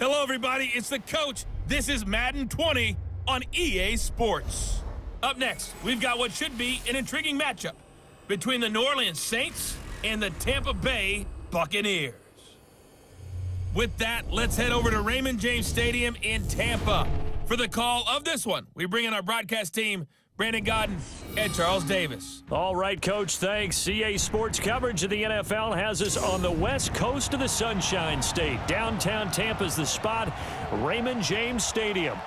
Hello, everybody. It's the coach. This is Madden 20 on EA Sports. Up next, we've got what should be an intriguing matchup between the New Orleans Saints and the Tampa Bay Buccaneers. With that, let's head over to Raymond James Stadium in Tampa. For the call of this one, we bring in our broadcast team, Brandon Godden and Charles Davis. All right, Coach, thanks. EA Sports coverage of the NFL has us on the west coast of the Sunshine State. Downtown Tampa's the spot, Raymond James Stadium.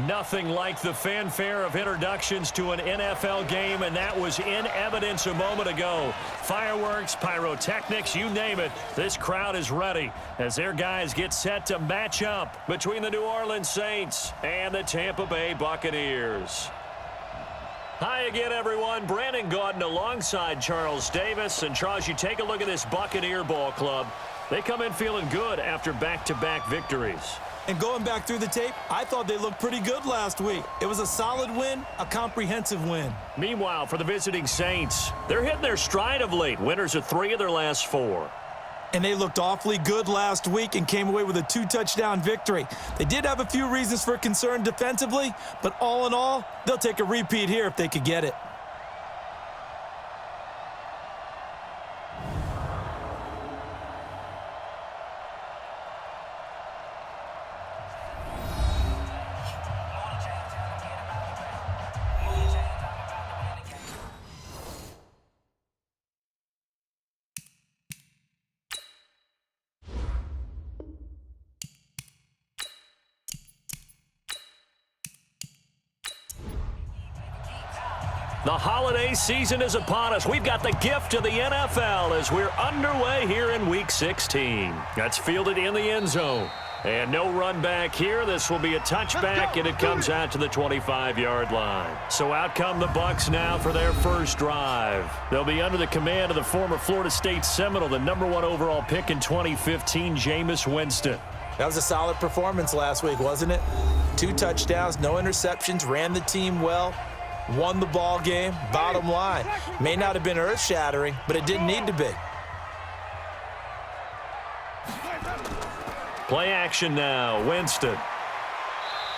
Nothing like the fanfare of introductions to an NFL game, and that was in evidence a moment ago. Fireworks, pyrotechnics, you name it. This crowd is ready as their guys get set to match up between the New Orleans Saints and the Tampa Bay Buccaneers. Hi again, everyone. Brandon Gaudin alongside Charles Davis. And, Charles, you take a look at this Buccaneer ball club. They come in feeling good after back-to-back victories. And going back through the tape, I thought they looked pretty good last week. It was a solid win, a comprehensive win. Meanwhile, for the visiting Saints, they're hitting their stride of late. Winners of 3 of their last 4. And they looked awfully good last week and came away with a 2-touchdown victory. They did have a few reasons for concern defensively, but all in all, they'll take a repeat here if they could get it. The holiday season is upon us. We've got the gift of the NFL as we're underway here in Week 16. That's fielded in the end zone. And no run back here. This will be a touchback, and it comes out to the 25-yard line. So out come the Bucs now for their first drive. They'll be under the command of the former Florida State Seminole, the #1 overall pick in 2015, Jameis Winston. That was a solid performance last week, wasn't it? 2 touchdowns, no interceptions, ran the team well. Won the ball game. Bottom line, may not have been earth-shattering, but it didn't need to be. Play action now. Winston.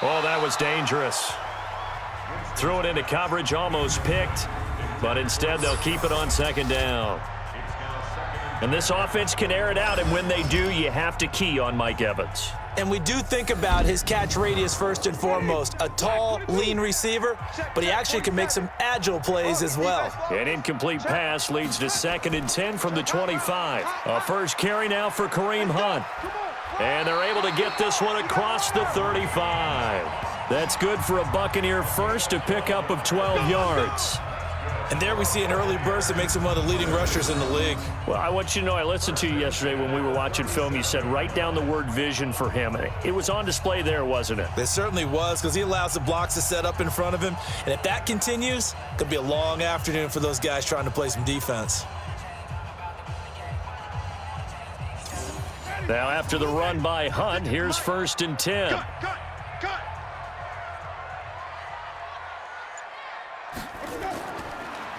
Oh, that was dangerous. Threw it into coverage, almost picked, but instead they'll keep it on second down. And this offense can air it out, and when they do, you have to key on Mike Evans. And we do think about his catch radius first and foremost. A tall, lean receiver, but he actually can make some agile plays as well. An incomplete pass leads to 2nd and 10 from the 25. A first carry now for Kareem Hunt. And they're able to get this one across the 35. That's good for a Buccaneer first, a pickup of 12 yards. And there we see an early burst that makes him one of the leading rushers in the league. Well, I want you to know, I listened to you yesterday when we were watching film. You said write down the word vision for him. It was on display there, wasn't it? It certainly was, because he allows the blocks to set up in front of him. And if that continues, it could be a long afternoon for those guys trying to play some defense. Now after the run by Hunt, here's 1st and 10. Cut.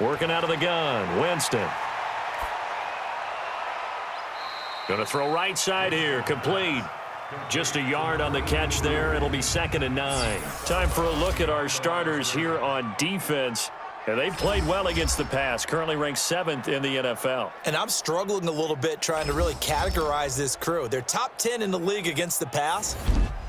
Working out of the gun, Winston. Going to throw right side here, complete. Just a yard on the catch there. It'll be 2nd and 9. Time for a look at our starters here on defense. And they've played well against the pass, currently ranked 7th in the NFL. And I'm struggling a little bit trying to really categorize this crew. They're top 10 in the league against the pass,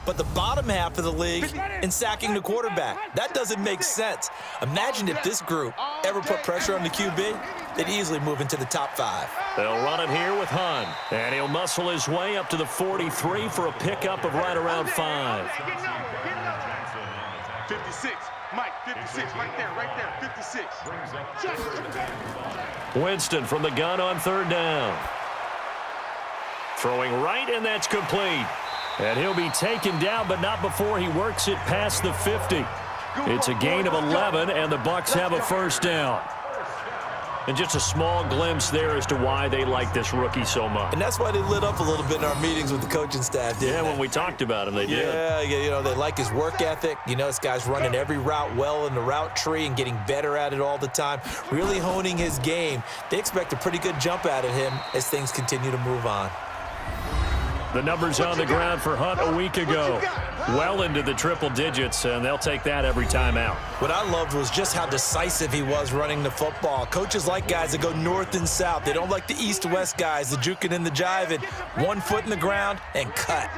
but the bottom half of the league in sacking the quarterback. That doesn't make sense. Imagine if this group ever put pressure on the QB, they'd easily move into the top 5. They'll run it here with Hunt, and he'll muscle his way up to the 43 for a pickup of right around 5. 56. Mike, 56, right there, 56. Winston from the gun on 3rd down. Throwing right, and that's complete. And he'll be taken down, but not before he works it past the 50. It's a gain of 11, and the Bucs have a first down. And just a small glimpse there as to why they like this rookie so much. And that's why they lit up a little bit in our meetings with the coaching staff, didn't they? When we talked about him, they did. Yeah, you know, they like his work ethic. You know, this guy's running every route well in the route tree and getting better at it all the time, really honing his game. They expect a pretty good jump out of him as things continue to move on. The numbers on the ground for Hunt a week ago. Well into the triple digits, and they'll take that every time out. What I loved was just how decisive he was running the football. Coaches like guys that go north and south. They don't like the east-west guys, the juking and the jiving. 1 foot in the ground and cut.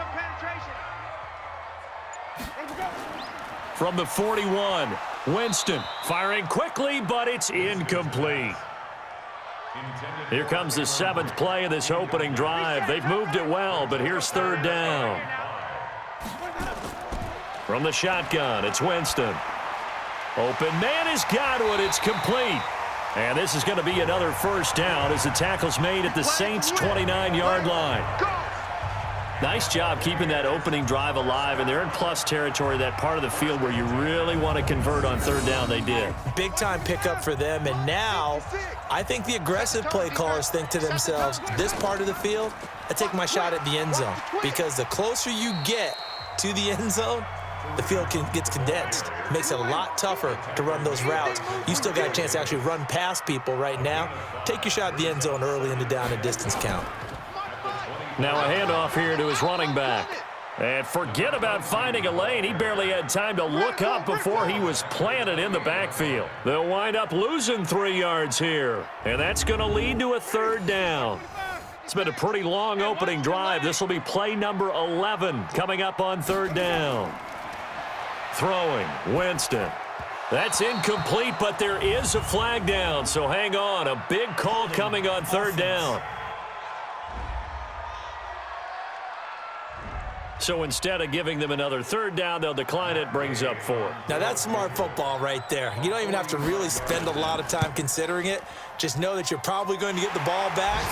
From the 41, Winston firing quickly, but it's incomplete. Here comes the 7th play of this opening drive. They've moved it well, but here's third down. From the shotgun, it's Winston. Open man has got it. It's complete. And this is going to be another first down as the tackle's made at the Saints' 29-yard line. Nice job keeping that opening drive alive, and they're in plus territory, that part of the field where you really want to convert on third down. They did. Big-time pickup for them, and now I think the aggressive play callers think to themselves, this part of the field, I take my shot at the end zone, because the closer you get to the end zone, the field gets condensed. It makes it a lot tougher to run those routes. You still got a chance to actually run past people right now. Take your shot at the end zone early in the down and distance count. Now a handoff here to his running back. And forget about finding a lane. He barely had time to look up before he was planted in the backfield. They'll wind up losing 3 yards here. And that's going to lead to a third down. It's been a pretty long opening drive. This will be play number 11 coming up on third down. Throwing, Winston. That's incomplete, but there is a flag down. So hang on. A big call coming on third down. So instead of giving them another third down, they'll decline it, brings up 4. Now that's smart football right there. You don't even have to really spend a lot of time considering it. Just know that you're probably going to get the ball back.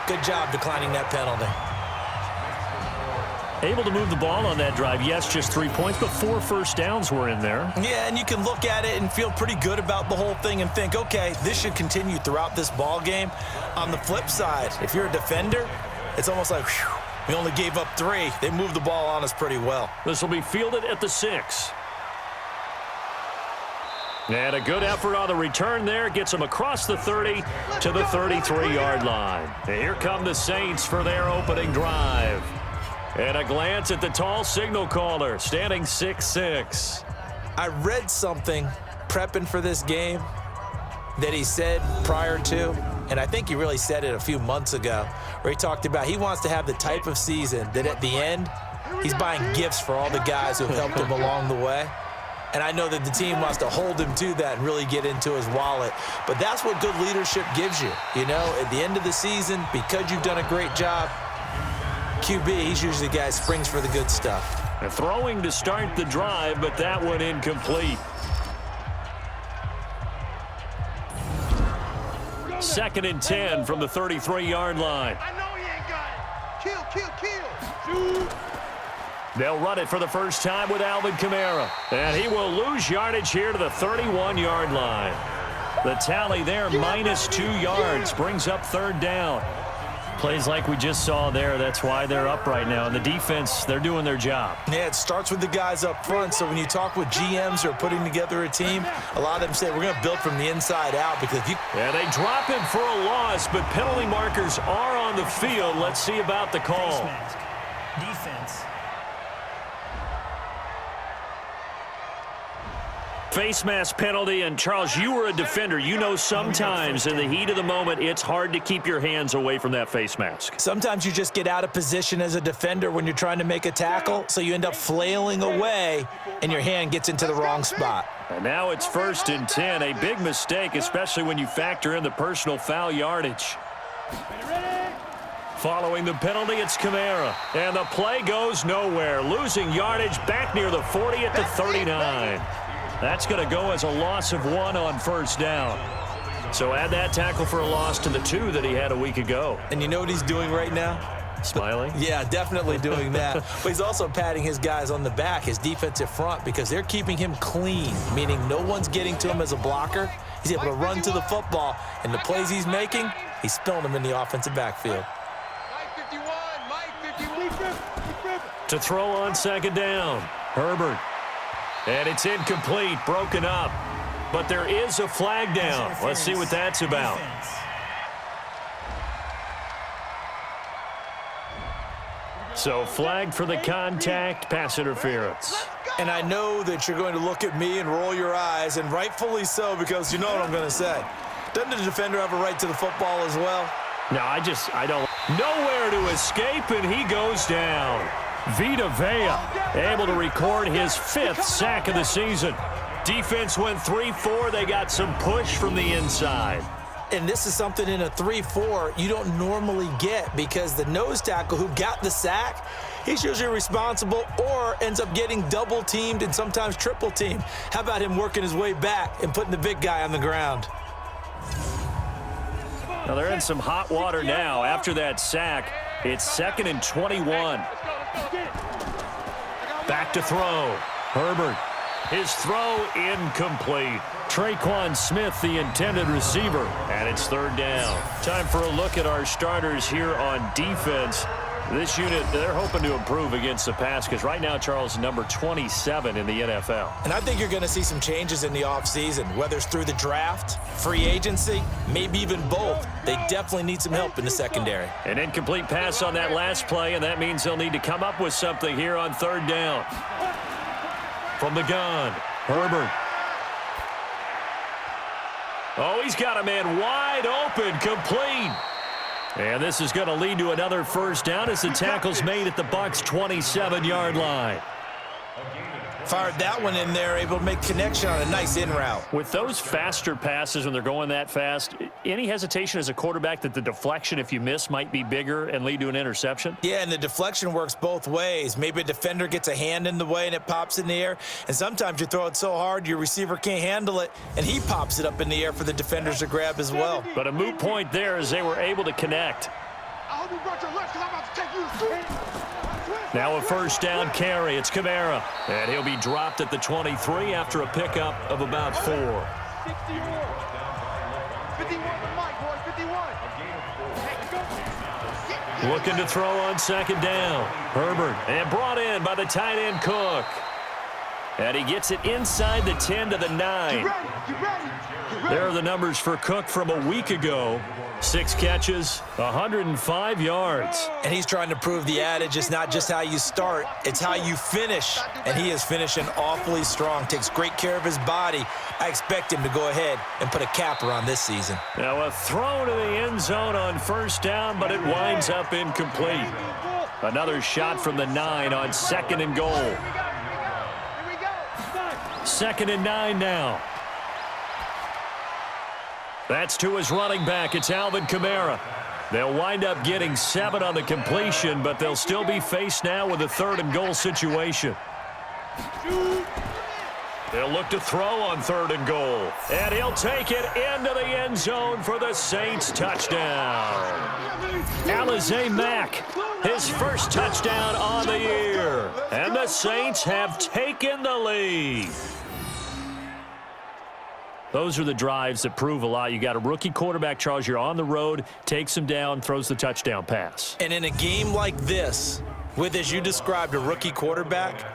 Good job declining that penalty. Able to move the ball on that drive. Yes, just 3 points, but 4 first downs were in there. Yeah, and you can look at it and feel pretty good about the whole thing and think, okay, this should continue throughout this ball game. On the flip side, if you're a defender, it's almost like, whew, we only gave up 3. They moved the ball on us pretty well. This will be fielded at the 6. And a good effort on the return there. Gets them across the 30 to the 33-yard line. And here come the Saints for their opening drive. And a glance at the tall signal caller, standing 6'6". I read something prepping for this game that he said prior to, and I think he really said it a few months ago, where he talked about he wants to have the type of season that at the end, he's buying gifts for all the guys who have helped him along the way. And I know that the team wants to hold him to that and really get into his wallet. But that's what good leadership gives you. You know, at the end of the season, because you've done a great job, QB, he's usually the guy who springs for the good stuff. And throwing to start the drive, but that one incomplete. 2nd and 10 from the 33-yard line. I know he ain't got it. Kill. They'll run it for the first time with Alvin Kamara. And he will lose yardage here to the 31-yard line. The tally there, -2 yards, brings up third down. Plays like we just saw there, that's why they're up right now. And the defense, they're doing their job. Yeah, it starts with the guys up front. So when you talk with GMs who are putting together a team, a lot of them say we're going to build from the inside out because if you... Yeah, they drop him for a loss, but penalty markers are on the field. Let's see about the call. Defense. Face mask penalty, and Charles, you were a defender. You know sometimes in the heat of the moment, it's hard to keep your hands away from that face mask. Sometimes you just get out of position as a defender when you're trying to make a tackle, so you end up flailing away, and your hand gets into the wrong spot. And now it's 1st and 10, a big mistake, especially when you factor in the personal foul yardage. Following the penalty, it's Kamara, and the play goes nowhere, losing yardage back near the 40 at the 39. That's going to go as a loss of 1 on first down. So add that tackle for a loss to the 2 that he had a week ago. And you know what he's doing right now? Smiling? Yeah, definitely doing that. But he's also patting his guys on the back, his defensive front, because they're keeping him clean, meaning no one's getting to him as a blocker. He's able to run to the football, and the plays he's making, he's spilling them in the offensive backfield. To throw on 2nd down, Herbert. And it's incomplete, broken up. But there is a flag down. Let's see what that's about. So flagged for the contact, pass interference. And I know that you're going to look at me and roll your eyes, and rightfully so, because you know what I'm going to say. Doesn't the defender have a right to the football as well? No, I don't. Nowhere to escape, and he goes down. Vita Vea able to record his 5th sack of the season. Defense went 3-4. They got some push from the inside. And this is something in a 3-4 you don't normally get, because the nose tackle who got the sack, he's usually responsible or ends up getting double teamed and sometimes triple teamed. How about him working his way back and putting the big guy on the ground? Now they're in some hot water now. After that sack, it's 2nd and 21. Back to throw. Herbert. His throw incomplete. Traquan Smith, the intended receiver, and it's 3rd down. Time for a look at our starters here on defense. This unit, they're hoping to improve against the pass because right now, Charles, number 27 in the NFL. And I think you're going to see some changes in the offseason, whether it's through the draft, free agency, maybe even both. They definitely need some help in the secondary. An incomplete pass on that last play, and that means they'll need to come up with something here on 3rd down. From the gun, Herbert. Oh, he's got a man wide open, complete. And this is going to lead to another 1st down as the tackle's made at the Bucs' 27-yard line. Fired that one in there, able to make connection on a nice in route. With those faster passes when they're going that fast, any hesitation as a quarterback that the deflection, if you miss, might be bigger and lead to an interception? Yeah, and the deflection works both ways. Maybe a defender gets a hand in the way and it pops in the air, and sometimes you throw it so hard your receiver can't handle it, and he pops it up in the air for the defenders to grab as well. But a moot point there as they were able to connect. I hope you brought your lunch because I'm about to take you to school. Now a 1st down carry. It's Kamara. And he'll be dropped at the 23 after a pickup of about 4. 51 to Mike, boys, 51. Looking to throw on 2nd down. Herbert. And brought in by the tight end Cook. And he gets it inside the 10 to the 9. There are the numbers for Cook from a week ago. 6 catches, 105 yards. And he's trying to prove the adage, it's not just how you start, it's how you finish. And he is finishing awfully strong, takes great care of his body. I expect him to go ahead and put a capper on this season. Now a throw to the end zone on 1st down, but it winds up incomplete. Another shot from the 9 on 2nd and goal. 2nd and 9 now. That's to his running back. It's Alvin Kamara. They'll wind up getting 7 on the completion, but they'll still be faced now with a 3rd and goal situation. They'll look to throw on 3rd and goal. And he'll take it into the end zone for the Saints touchdown. Alize Mack, his 1st touchdown on the year. And the Saints have taken the lead. Those are the drives that prove a lot. You got a rookie quarterback, Charles. You're on the road, takes him down, throws the touchdown pass. And in a game like this, with, as you described, a rookie quarterback,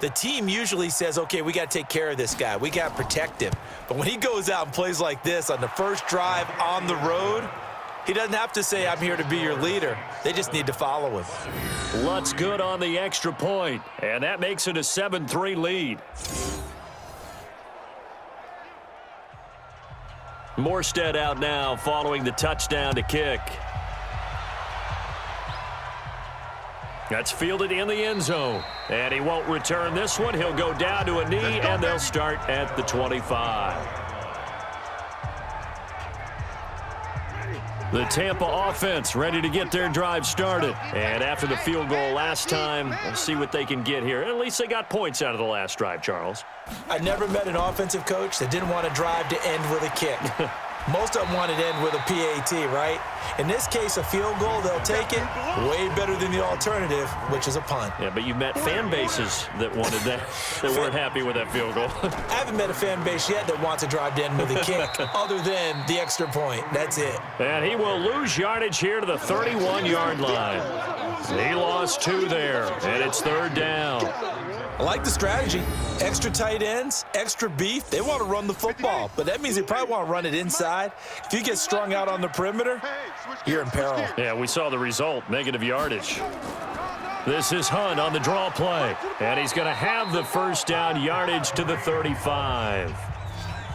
the team usually says, okay, we got to take care of this guy. We got to protect him. But when he goes out and plays like this on the 1st drive on the road, he doesn't have to say, I'm here to be your leader. They just need to follow him. Lutz good on the extra point, and that makes it a 7-3 lead. Morstead out now following the touchdown to kick. That's fielded in the end zone. And he won't return this one. He'll go down to a knee, and they'll start at the 25. The Tampa offense ready to get their drive started. And after the field goal last time, we'll see what they can get here. At least they got points out of the last drive, Charles. I never met an offensive coach that didn't want to drive to end with a kick. Most of them want to end with a PAT, right? In this case, a field goal, they'll take it. Way better than the alternative, which is a punt. Yeah, but you've met fan bases that wanted that, that weren't happy with that field goal. I haven't met a fan base yet that wants to drive to end with a kick, other than the extra point. That's it. And he will lose yardage here to the 31-yard line. He lost 2 there, and it's 3rd down. I like the strategy. Extra tight ends, extra beef. They want to run the football, but that means they probably want to run it inside. If you get strung out on the perimeter, you're in peril. Yeah, we saw the result, negative yardage. This is Hunt on the draw play. And he's going to have the first down, yardage to the 35.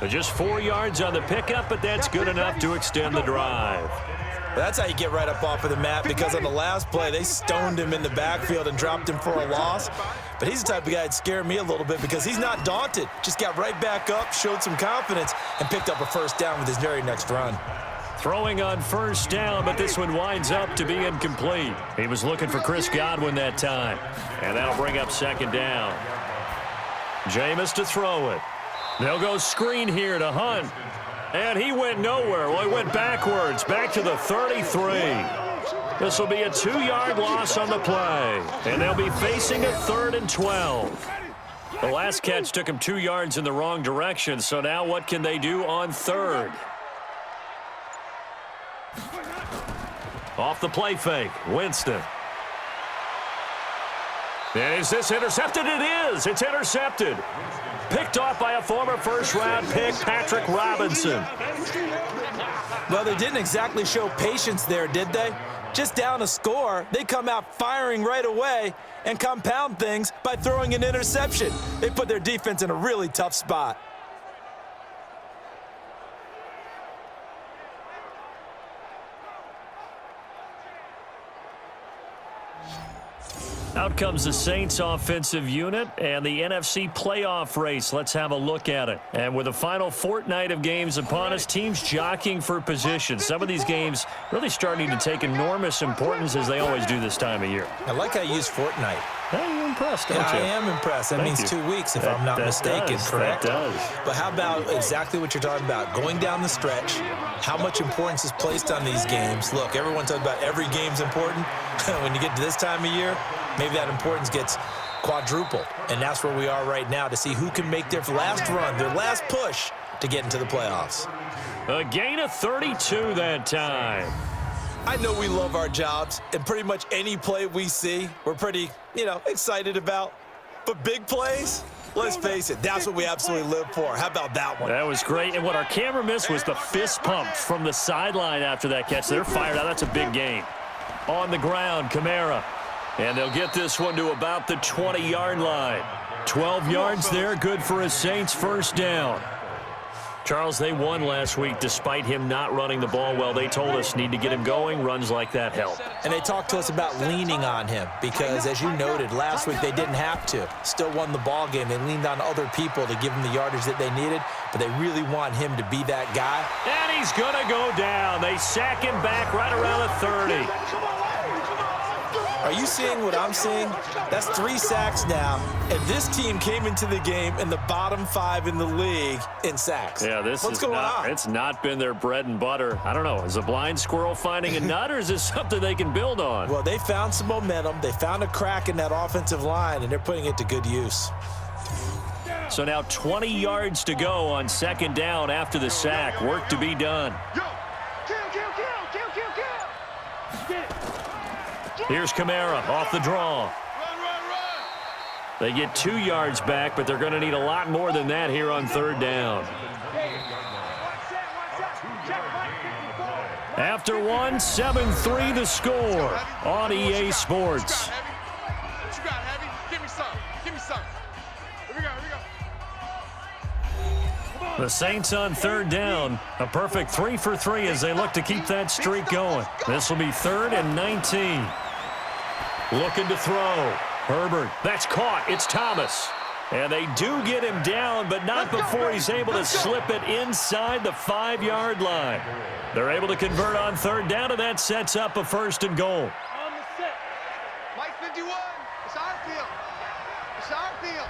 Just 4 yards on the pickup, but that's good enough to extend the drive. That's how you get right up off of the mat, because on the last play, they stoned him in the backfield and dropped him for a loss. But he's the type of guy that scared me a little bit because he's not daunted. Just got right back up, showed some confidence, and picked up a first down with his very next run. Throwing on first down, but this one winds up to be incomplete. He was looking for Chris Godwin that time. And that'll bring up second down. Jameis to throw it. They'll go screen here to Hunt. And he went nowhere. Well, he went backwards, back to the 33. This will be a 2-yard loss on the play. And they'll be facing a 3rd and 12. The last catch took him 2 yards in the wrong direction. So now what can they do on 3rd? Off the play fake, Winston. And is this intercepted? It is. It's intercepted. Picked off by a former first-round pick, Patrick Robinson. Well, they didn't exactly show patience there, did they? Just down a score, they come out firing right away and compound things by throwing an interception. They put their defense in a really tough spot. Out comes the Saints offensive unit and the NFC playoff race. Let's have a look at it. And with the final fortnight of games upon us, teams jockeying for position. Some of these games really starting to take enormous importance, as they always do this time of year. I like how you use fortnight. Hey, you're impressed, don't Yeah, you? I am impressed. That means 2 weeks, if I'm not mistaken, correct? That does. But how about exactly what you're talking about? Going down the stretch, how much importance is placed on these games. Look, everyone talks about every game's important. When you get to this time of year, maybe that importance gets quadrupled. And that's where we are right now, to see who can make their last run, their last push to get into the playoffs. A gain of 32 that time. I know we love our jobs, and pretty much any play we see, we're pretty, excited about. But big plays, let's face it, that's what we absolutely live for. How about that one? That was great. And what our camera missed was the fist pump from the sideline after that catch. They're fired out. That's a big gain. On the ground, Kamara. And they'll get this one to about the 20-yard line. 12 yards there, good for a Saints first down. Charles, they won last week despite him not running the ball well. They told us need to get him going. Runs like that help. And they talked to us about leaning on him because, as you noted, last week they didn't have to. Still won the ball game. They leaned on other people to give them the yardage that they needed, but they really want him to be that guy. And he's going to go down. They sack him back right around the 30. Are you seeing what I'm seeing? That's 3 sacks now, and this team came into the game in the bottom 5 in the league in sacks. Yeah, what's going on? It's not been their bread and butter. I don't know. Is a blind squirrel finding a nut, or is this something they can build on? Well, they found some momentum. They found a crack in that offensive line, and they're putting it to good use. So now 20 yards to go on second down after the sack. Work to be done. Here's Kamara off the draw. They get 2 yards back, but they're going to need a lot more than that here on third down. After one, 7-3 the score on EA Sports. The Saints on third down. A perfect 3 for 3 as they look to keep that streak going. This will be 3rd and 19. Looking to throw. Herbert. That's caught. It's Thomas. And they do get him down, but not before he's able to slip it inside the 5-yard line. They're able to convert on third down, and that sets up a 1st and goal. Mike 51. It's our field. It's our field.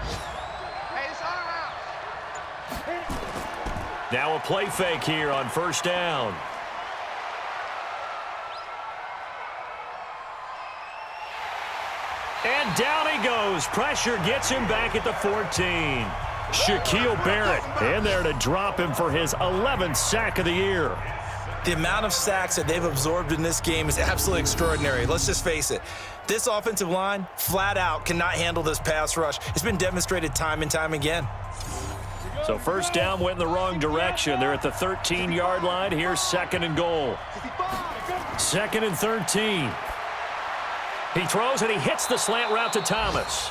Hey, it's our house. Now a play fake here on 1st down. And down he goes. Pressure gets him back at the 14. Shaquille Barrett in there to drop him for his 11th sack of the year. The amount of sacks that they've absorbed in this game is absolutely extraordinary. Let's just face it. This offensive line, flat out, cannot handle this pass rush. It's been demonstrated time and time again. So 1st down went in the wrong direction. They're at the 13-yard line. Here's 2nd and goal. 2nd and 13. He throws and he hits the slant route to Thomas.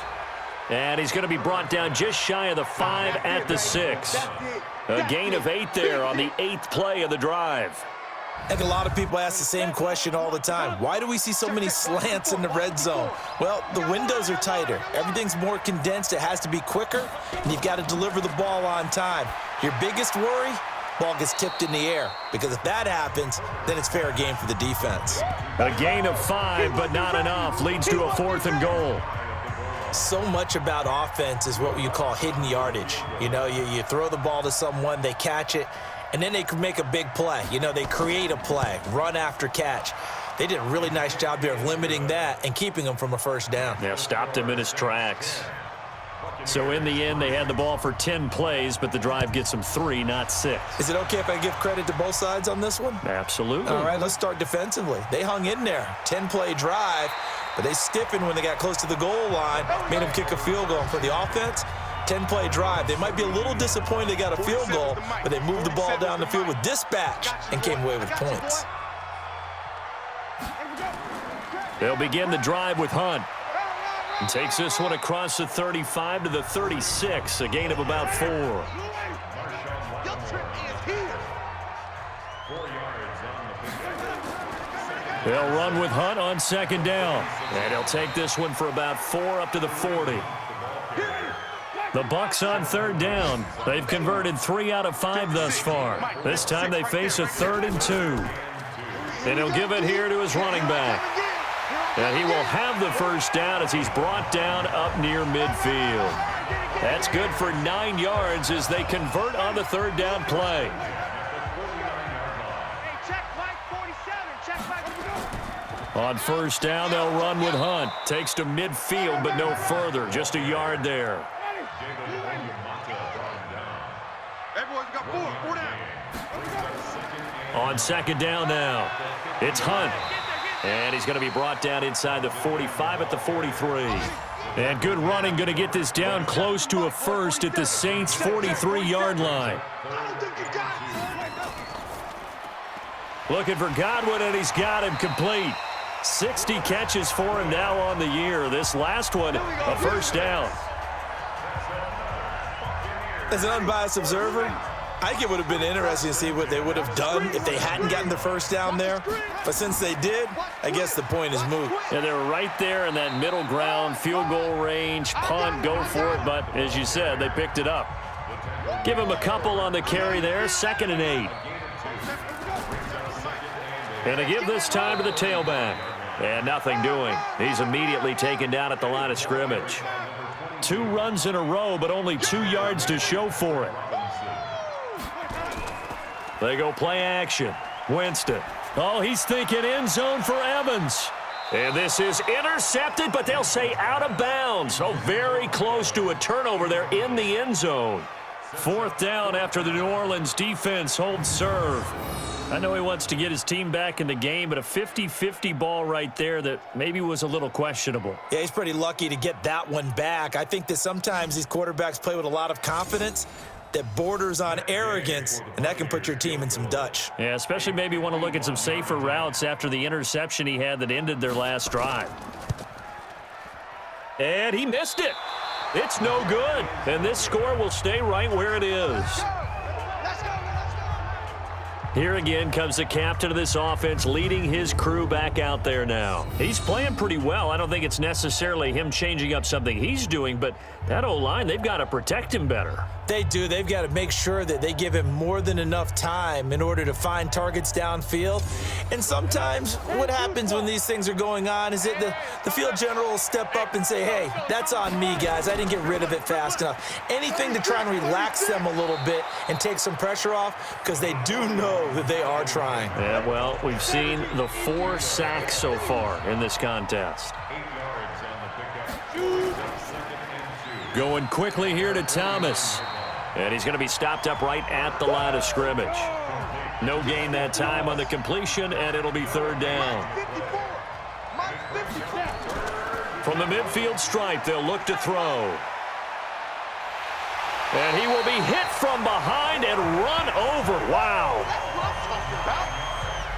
And he's going to be brought down just shy of the 5 at the 6. A gain of 8 there on the 8th play of the drive. I think a lot of people ask the same question all the time. Why do we see so many slants in the red zone? Well, the windows are tighter. Everything's more condensed. It has to be quicker, and you've got to deliver the ball on time. Your biggest worry? Ball gets tipped in the air, because if that happens, then it's fair game for the defense. A gain of 5, but not enough. Leads to a 4th and goal. So much about offense is what you call hidden yardage. You know, you throw the ball to someone, they catch it, and then they can make a big play. You know, they create a play, run after catch. They did a really nice job there of limiting that and keeping him from a first down. Yeah, stopped him in his tracks. So in the end, they had the ball for 10 plays, but the drive gets them 3, not 6. Is it okay if I give credit to both sides on this one? Absolutely. All right, let's start defensively. They hung in there. 10-play drive, but they stiffened when they got close to the goal line, made them kick a field goal. For the offense, 10-play drive. They might be a little disappointed they got a field goal, but they moved the ball down the field with dispatch and came away with points. They'll begin the drive with Hunt. And takes this one across the 35 to the 36, a gain of about 4. They'll run with Hunt on 2nd down. And he'll take this one for about 4 up to the 40. The Bucs on 3rd down. They've converted 3 out of 5 thus far. This time they face a 3rd and 2. And he'll give it here to his running back. And he will have the first down as he's brought down up near midfield. That's good for 9 yards as they convert on the 3rd down play. On 1st down, they'll run with Hunt. Takes to midfield, but no further. Just a yard there. On 2nd down now, it's Hunt. And he's going to be brought down inside the 45 at the 43. And good running, going to get this down close to a first at the Saints' 43-yard line. Looking for Godwin, and he's got him complete. 60 catches for him now on the year. This last one, a first down. As an unbiased observer, I think it would have been interesting to see what they would have done if they hadn't gotten the first down there. But since they did, I guess the point is moot. Yeah, they were right there in that middle ground, field goal range, punt, go for it. But as you said, they picked it up. Give him a couple on the carry there, 2nd and 8. And to give this time to the tailback. And nothing doing. He's immediately taken down at the line of scrimmage. 2 runs in a row, but only 2 yards to show for it. They go play action. Winston. Oh, he's thinking end zone for Evans. And this is intercepted, but they'll say out of bounds. Oh, very close to a turnover there in the end zone. 4th down after the New Orleans defense holds serve. I know he wants to get his team back in the game, but a 50-50 ball right there that maybe was a little questionable. Yeah, he's pretty lucky to get that one back. I think that sometimes these quarterbacks play with a lot of confidence that borders on arrogance, and that can put your team in some Dutch. Yeah, especially maybe want to look at some safer routes after the interception he had that ended their last drive. And he missed it. It's no good. And this score will stay right where it is. Here again comes the captain of this offense leading his crew back out there now. He's playing pretty well. I don't think it's necessarily him changing up something he's doing, but that O-line, they've got to protect him better. They do. They've got to make sure that they give him more than enough time in order to find targets downfield. And sometimes what happens when these things are going on is that the field general will step up and say, hey, that's on me, guys. I didn't get rid of it fast enough. Anything to try and relax them a little bit and take some pressure off, because they do know that they are trying. Yeah, well, we've seen the 4 sacks so far in this contest. Going quickly here to Thomas. And he's going to be stopped up right at the line of scrimmage. No gain that time on the completion, and it'll be 3rd down. From the midfield stripe, they'll look to throw. And he will be hit from behind and run over. Wow.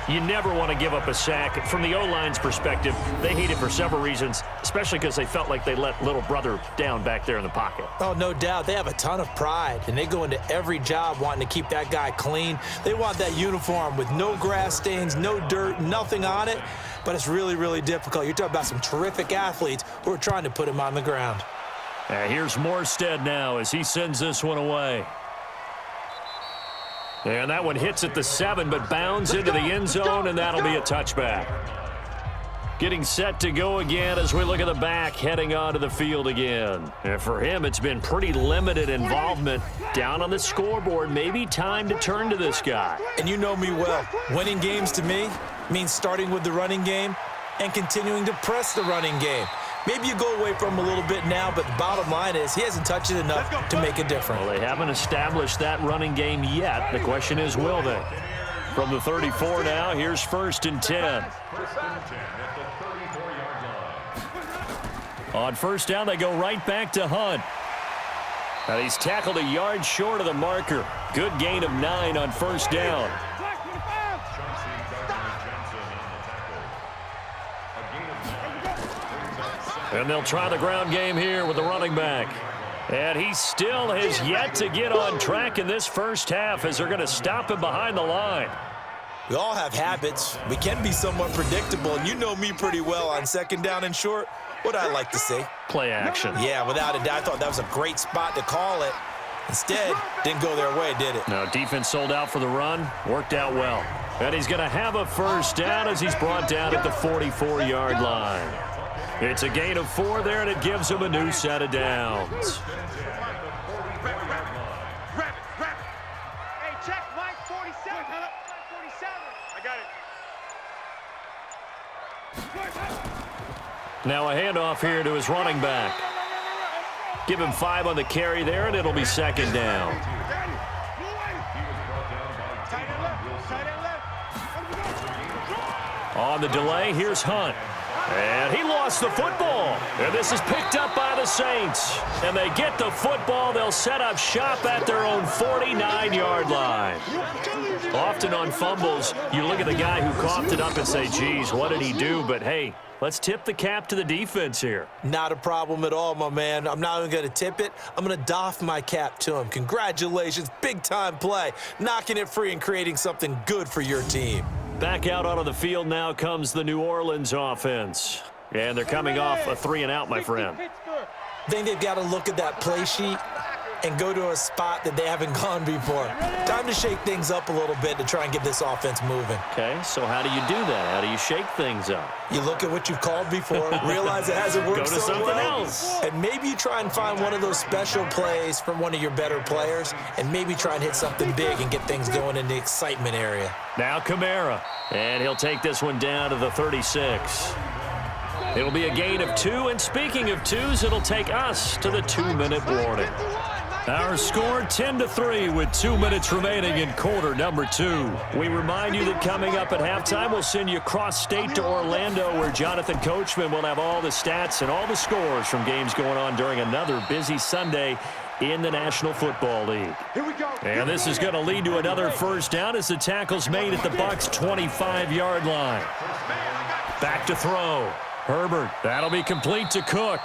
You never want to give up a sack. From the O-line's perspective, they hate it for several reasons, especially because they felt like they let little brother down back there in the pocket. Oh, no doubt. They have a ton of pride, and they go into every job wanting to keep that guy clean. They want that uniform with no grass stains, no dirt, nothing on it, but it's really, really difficult. You're talking about some terrific athletes who are trying to put him on the ground. Here's Morstead now as he sends this one away. And that one hits at the 7, but bounds into the end zone, and that'll be a touchback. Getting set to go again as we look at the back, heading onto the field again. And for him, it's been pretty limited involvement. Down on the scoreboard, maybe time to turn to this guy. And you know me well. Winning games to me means starting with the running game and continuing to press the running game. Maybe you go away from him a little bit now, but the bottom line is he hasn't touched it enough to make a difference. Well, they haven't established that running game yet. The question is, will they? From the 34 now, here's 1st and 10. On 1st down, they go right back to Hunt. And he's tackled a yard short of the marker. Good gain of 9 on 1st down. And they'll try the ground game here with the running back. And he still has yet to get on track in this first half as they're going to stop him behind the line. We all have habits. We can be somewhat predictable, and you know me pretty well on 2nd down and short. What I like to see. Play action. Yeah, without a doubt. I thought that was a great spot to call it. Instead, didn't go their way, did it? No, defense sold out for the run. Worked out well. And he's going to have a 1st down as he's brought down at the 44-yard line. It's a gain of 4 there, and it gives him a new set of downs. Hey, check Mike 47. Mike 47. I got it. Now a handoff here to his running back. Give him 5 on the carry there, and it'll be 2nd down. On the delay, here's Hunt. And he lost the football. And this is picked up by the Saints. And they get the football. They'll set up shop at their own 49-yard line. Often on fumbles, you look at the guy who coughed it up and say, geez, what did he do? But, hey, let's tip the cap to the defense here. Not a problem at all, my man. I'm not even going to tip it. I'm going to doff my cap to him. Congratulations. Big-time play. Knocking it free and creating something good for your team. Back out onto the field now comes the New Orleans offense. And they're coming off a 3-and-out, my friend. I think they've got to look at that play sheet and go to a spot that they haven't gone before. Time to shake things up a little bit to try and get this offense moving. Okay, so how do you do that? How do you shake things up? You look at what you've called before, realize it hasn't worked Go to so something well, else. and maybe you try and find one of those special plays from one of your better players, and maybe try and hit something big and get things going in the excitement area. Now Kamara, and he'll take this one down to the 36. It'll be a gain of 2, and speaking of 2s, it'll take us to the 2-minute warning. Our score 10-3 with 2 minutes remaining in quarter number 2. We remind you that coming up at halftime, we'll send you cross-state to Orlando, where Jonathan Coachman will have all the stats and all the scores from games going on during another busy Sunday in the National Football League. And this is going to lead to another 1st down as the tackle's made at the Bucs' 25-yard line. Back to throw. Herbert, that'll be complete to Cook.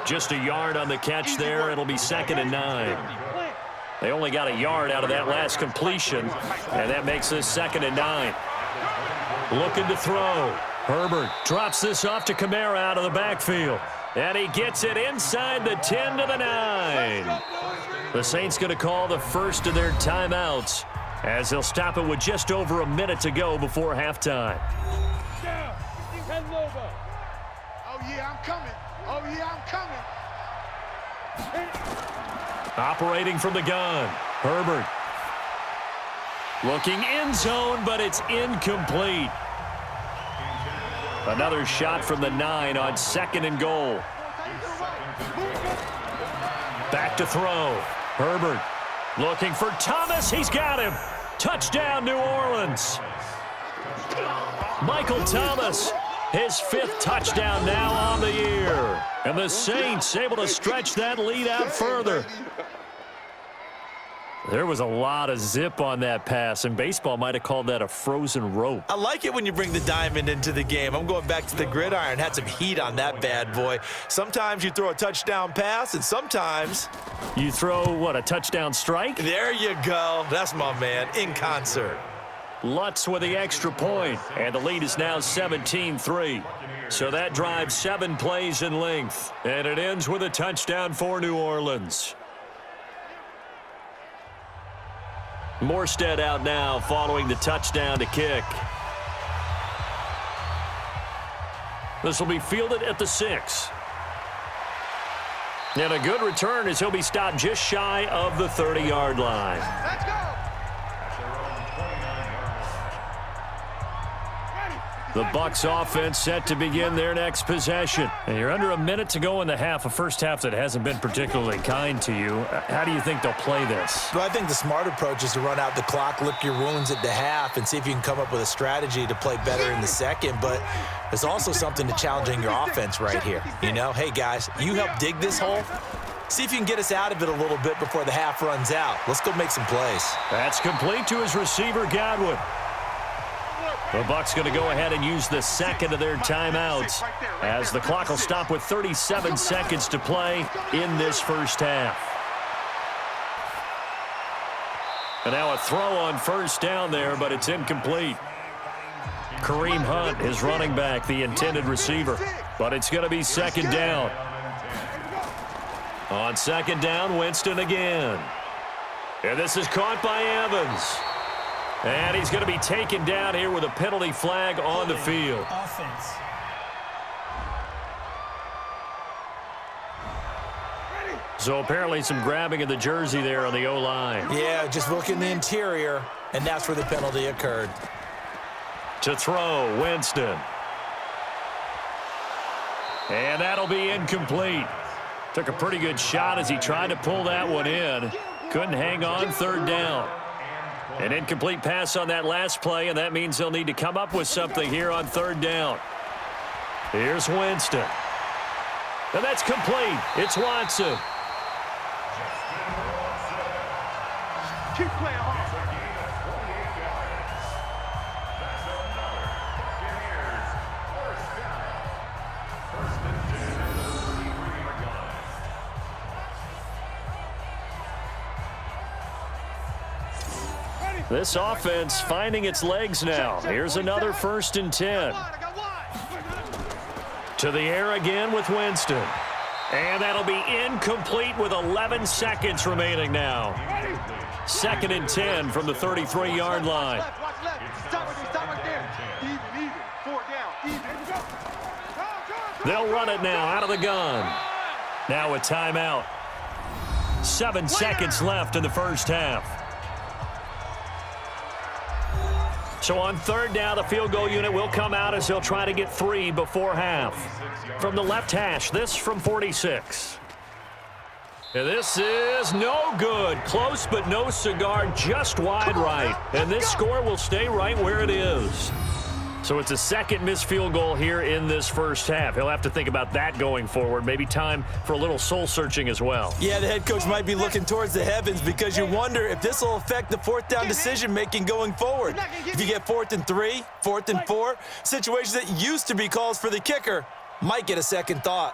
Just a yard on the catch there. It'll be 2nd and 9. They only got a yard out of that last completion, and that makes this 2nd and 9. Looking to throw. Herbert drops this off to Kamara out of the backfield. And he gets it inside the 10 to the 9. The Saints going to call the first of their timeouts as they'll stop it with just over a minute to go before halftime. Oh, yeah, I'm coming. Oh, yeah, I'm coming. Operating from the gun. Herbert. Looking end zone, but it's incomplete. Another shot from the 9 on 2nd and goal. Back to throw. Herbert looking for Thomas. He's got him. Touchdown, New Orleans. Michael Thomas, his 5th touchdown now on the year. And the Saints able to stretch that lead out further. There was a lot of zip on that pass, and baseball might have called that a frozen rope. I like it when you bring the diamond into the game. I'm going back to the gridiron. Had some heat on that bad boy. Sometimes you throw a touchdown pass, and sometimes you throw, what, a touchdown strike? There you go. That's my man, in concert. Lutz with the extra point, and the lead is now 17-3. So that drives 7 plays in length, and it ends with a touchdown for New Orleans. Morstead out now following the touchdown to kick. This will be fielded at the 6. And a good return as he'll be stopped just shy of the 30-yard line. Let's go. The Bucs offense set to begin their next possession. And you're under a minute to go in the half, a first half that hasn't been particularly kind to you. How do you think they'll play this? Well, I think the smart approach is to run out the clock, lick your wounds at the half, and see if you can come up with a strategy to play better in the second. But there's also something to challenging your offense right here. You know, hey, guys, you help dig this hole. See if you can get us out of it a little bit before the half runs out. Let's go make some plays. That's complete to his receiver, Godwin. The Bucs going to go ahead and use the second of their timeouts as the clock will stop with 37 seconds to play in this first half. And now a throw on first down there, but it's incomplete. Kareem Hunt is running back, the intended receiver, but it's going to be second down. On second down, Winston again. And this is caught by Evans. And he's going to be taken down here with a penalty flag on the field. Offense. So apparently some grabbing of the jersey there on the O-line. Yeah, just look in the interior, and that's where the penalty occurred. To throw, Winston. And that'll be incomplete. Took a pretty good shot as he tried to pull that one in. Couldn't hang on, third down. An incomplete pass on that last play, and that means they'll need to come up with something here on third down. Here's Winston. And that's complete. It's Watson. Keep playing hard. This offense finding its legs now. Here's another 1st and 10. To the air again with Winston. And that'll be incomplete with 11 seconds remaining now. 2nd and 10 from the 33-yard line. They'll run it now out of the gun. Now a timeout. 7 seconds left in the first half. So on third down, the field goal unit will come out as they'll try to get 3 before half. From the left hash, this from 46. And this is no good. Close but no cigar, just wide right. And this score will stay right where it is. So it's a second missed field goal here in this first half. He'll have to think about that going forward. Maybe time for a little soul-searching as well. Yeah, the head coach might be looking towards the heavens because you wonder if this will affect the fourth down decision-making going forward. If you get 4th and 3, 4th and 4, situations that used to be calls for the kicker might get a second thought.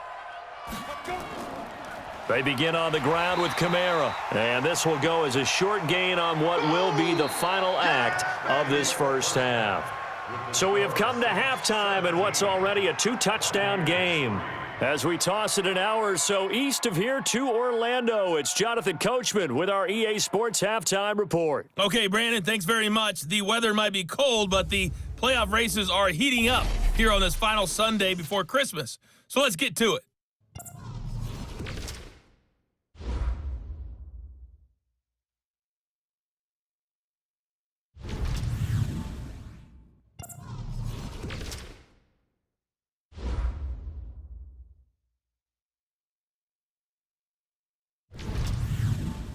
They begin on the ground with Kamara. And this will go as a short gain on what will be the final act of this first half. So we have come to halftime in what's already a 2-touchdown game. As we toss it an hour or so east of here to Orlando, it's Jonathan Coachman with our EA Sports Halftime Report. Okay, Brandon, thanks very much. The weather might be cold, but the playoff races are heating up here on this final Sunday before Christmas. So let's get to it.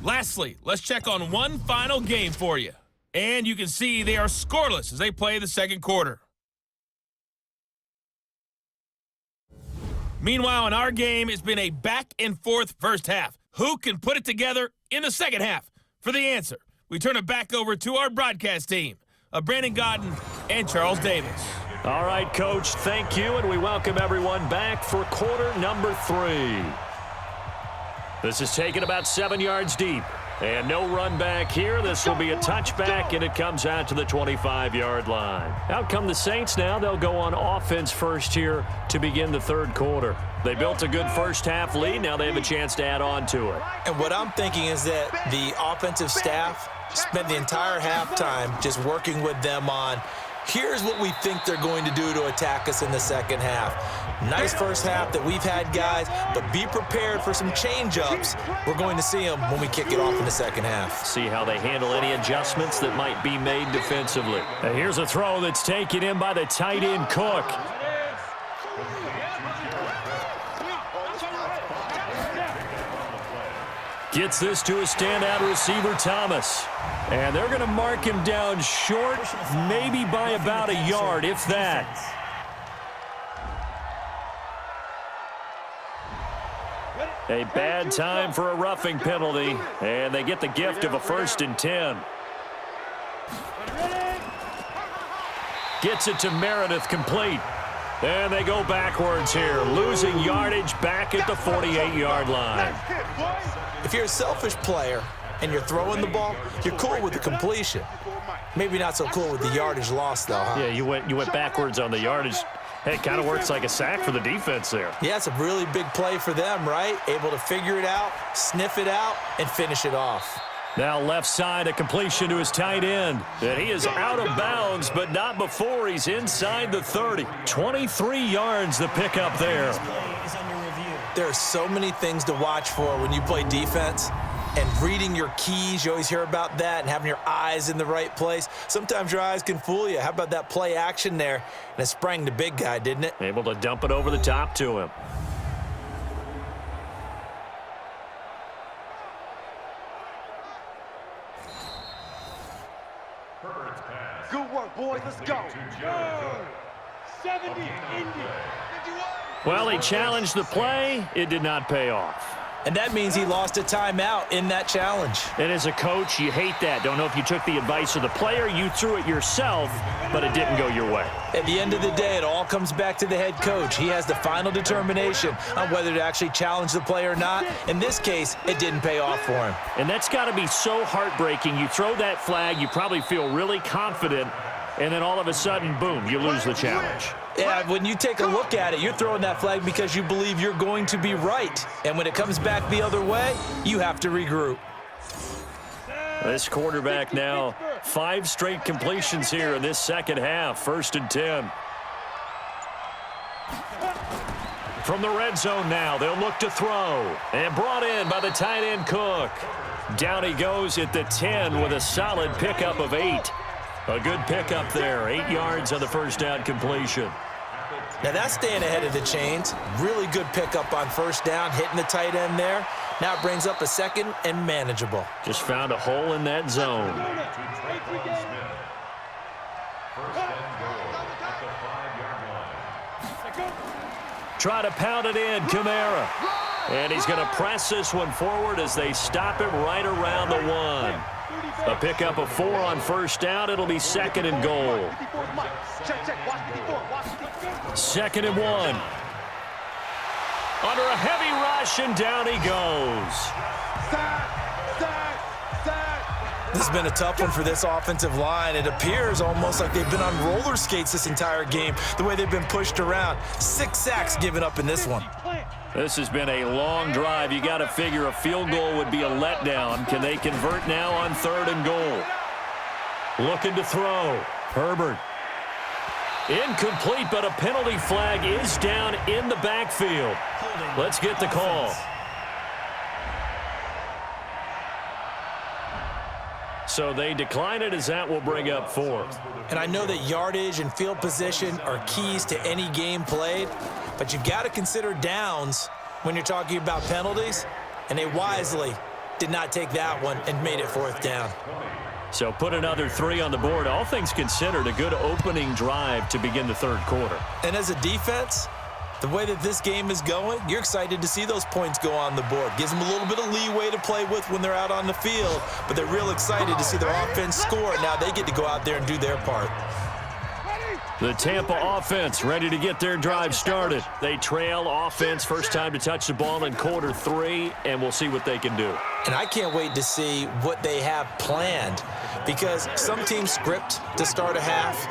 Lastly, let's check on one final game for you. And you can see they are scoreless as they play the second quarter. Meanwhile, in our game, it's been a back-and-forth first half. Who can put it together in the second half? For the answer, we turn it back over to our broadcast team of Brandon Godden and Charles Davis. All right, Coach, thank you, and we welcome everyone back for quarter number 3. This is taken about 7 yards deep. And no run back here. This will be a touchback, and it comes out to the 25-yard line. Out come the Saints now. They'll go on offense first here to begin the third quarter. They built a good first-half lead. Now they have a chance to add on to it. And what I'm thinking is that the offensive staff spent the entire halftime just working with them on, here's what we think they're going to do to attack us in the second half. Nice first half that we've had, guys, but be prepared for some change-ups. We're going to see them when we kick it off in the second half. See how they handle any adjustments that might be made defensively. And here's a throw that's taken in by the tight end, Cook. Gets this to a standout receiver, Thomas. And they're going to mark him down short, maybe by about a yard, if that. A bad time for a roughing penalty, and they get the gift of a 1st and 10. Gets it to Meredith, complete. And they go backwards here, losing yardage back at the 48-yard line. If you're a selfish player and you're throwing the ball, you're cool with the completion. Maybe not so cool with the yardage loss, though, huh? Yeah, you went backwards on the yardage. Hey, it kind of works like a sack for the defense there. Yeah, it's a really big play for them, right? Able to figure it out, sniff it out, and finish it off. Now left side, a completion to his tight end. And he is out of bounds, but not before he's inside the 30. 23 yards the pickup there. There are so many things to watch for when you play defense. And reading your keys, you always hear about that, and having your eyes in the right place. Sometimes your eyes can fool you. How about that play action there? And it sprang the big guy, didn't it? Able to dump it over the top to him. Good work, boys. Let's go. 70, Indy. Well, he challenged the play. It did not pay off. And that means he lost a timeout in that challenge. And as a coach, you hate that. Don't know if you took the advice of the player, you threw it yourself, but it didn't go your way. At the end of the day, it all comes back to the head coach. He has the final determination on whether to actually challenge the play or not. In this case, it didn't pay off for him. And that's got to be so heartbreaking. You throw that flag, you probably feel really confident, and then all of a sudden, boom, you lose the challenge. Yeah, when you take a look at it, you're throwing that flag because you believe you're going to be right. And when it comes back the other way, you have to regroup. This quarterback now, 5 straight completions here in this second half. 1st and 10. From the red zone now, they'll look to throw. And brought in by the tight end, Cook. Down he goes at the 10 with a solid pickup of 8. A good pickup there. 8 yards on the first down completion. Now that's staying ahead of the chains. Really good pickup on first down, hitting the tight end there. Now it brings up a 2nd and manageable. Just found a hole in that zone. Try to pound it in, Kamara. And he's going to press this one forward as they stop him right around the 1. A pickup of 4 on first down. It'll be 2nd and goal. 2nd and 1. Under a heavy rush, and down he goes. This has been a tough one for this offensive line. It appears almost like they've been on roller skates this entire game, the way they've been pushed around. 6 sacks given up in this one. This has been a long drive. You got to figure a field goal would be a letdown. Can they convert now on 3rd and goal? Looking to throw. Herbert. Incomplete, but a penalty flag is down in the backfield. Let's get the call. So they decline it, as that will bring up 4th. And I know that yardage and field position are keys to any game played, but you've got to consider downs when you're talking about penalties, and they wisely did not take that one and made it 4th down. So put another 3 on the board. All things considered, a good opening drive to begin the third quarter. And as a defense, The way that this game is going, you're excited to see those points go on the board. Gives them a little bit of leeway to play with when they're out on the field, but they're real excited to see their offense score. Now they get to go out there and do their part. The Tampa offense ready to get their drive started. They trail offense, first time to touch the ball in quarter 3, and we'll see what they can do. And I can't wait to see what they have planned, because some teams script to start a half.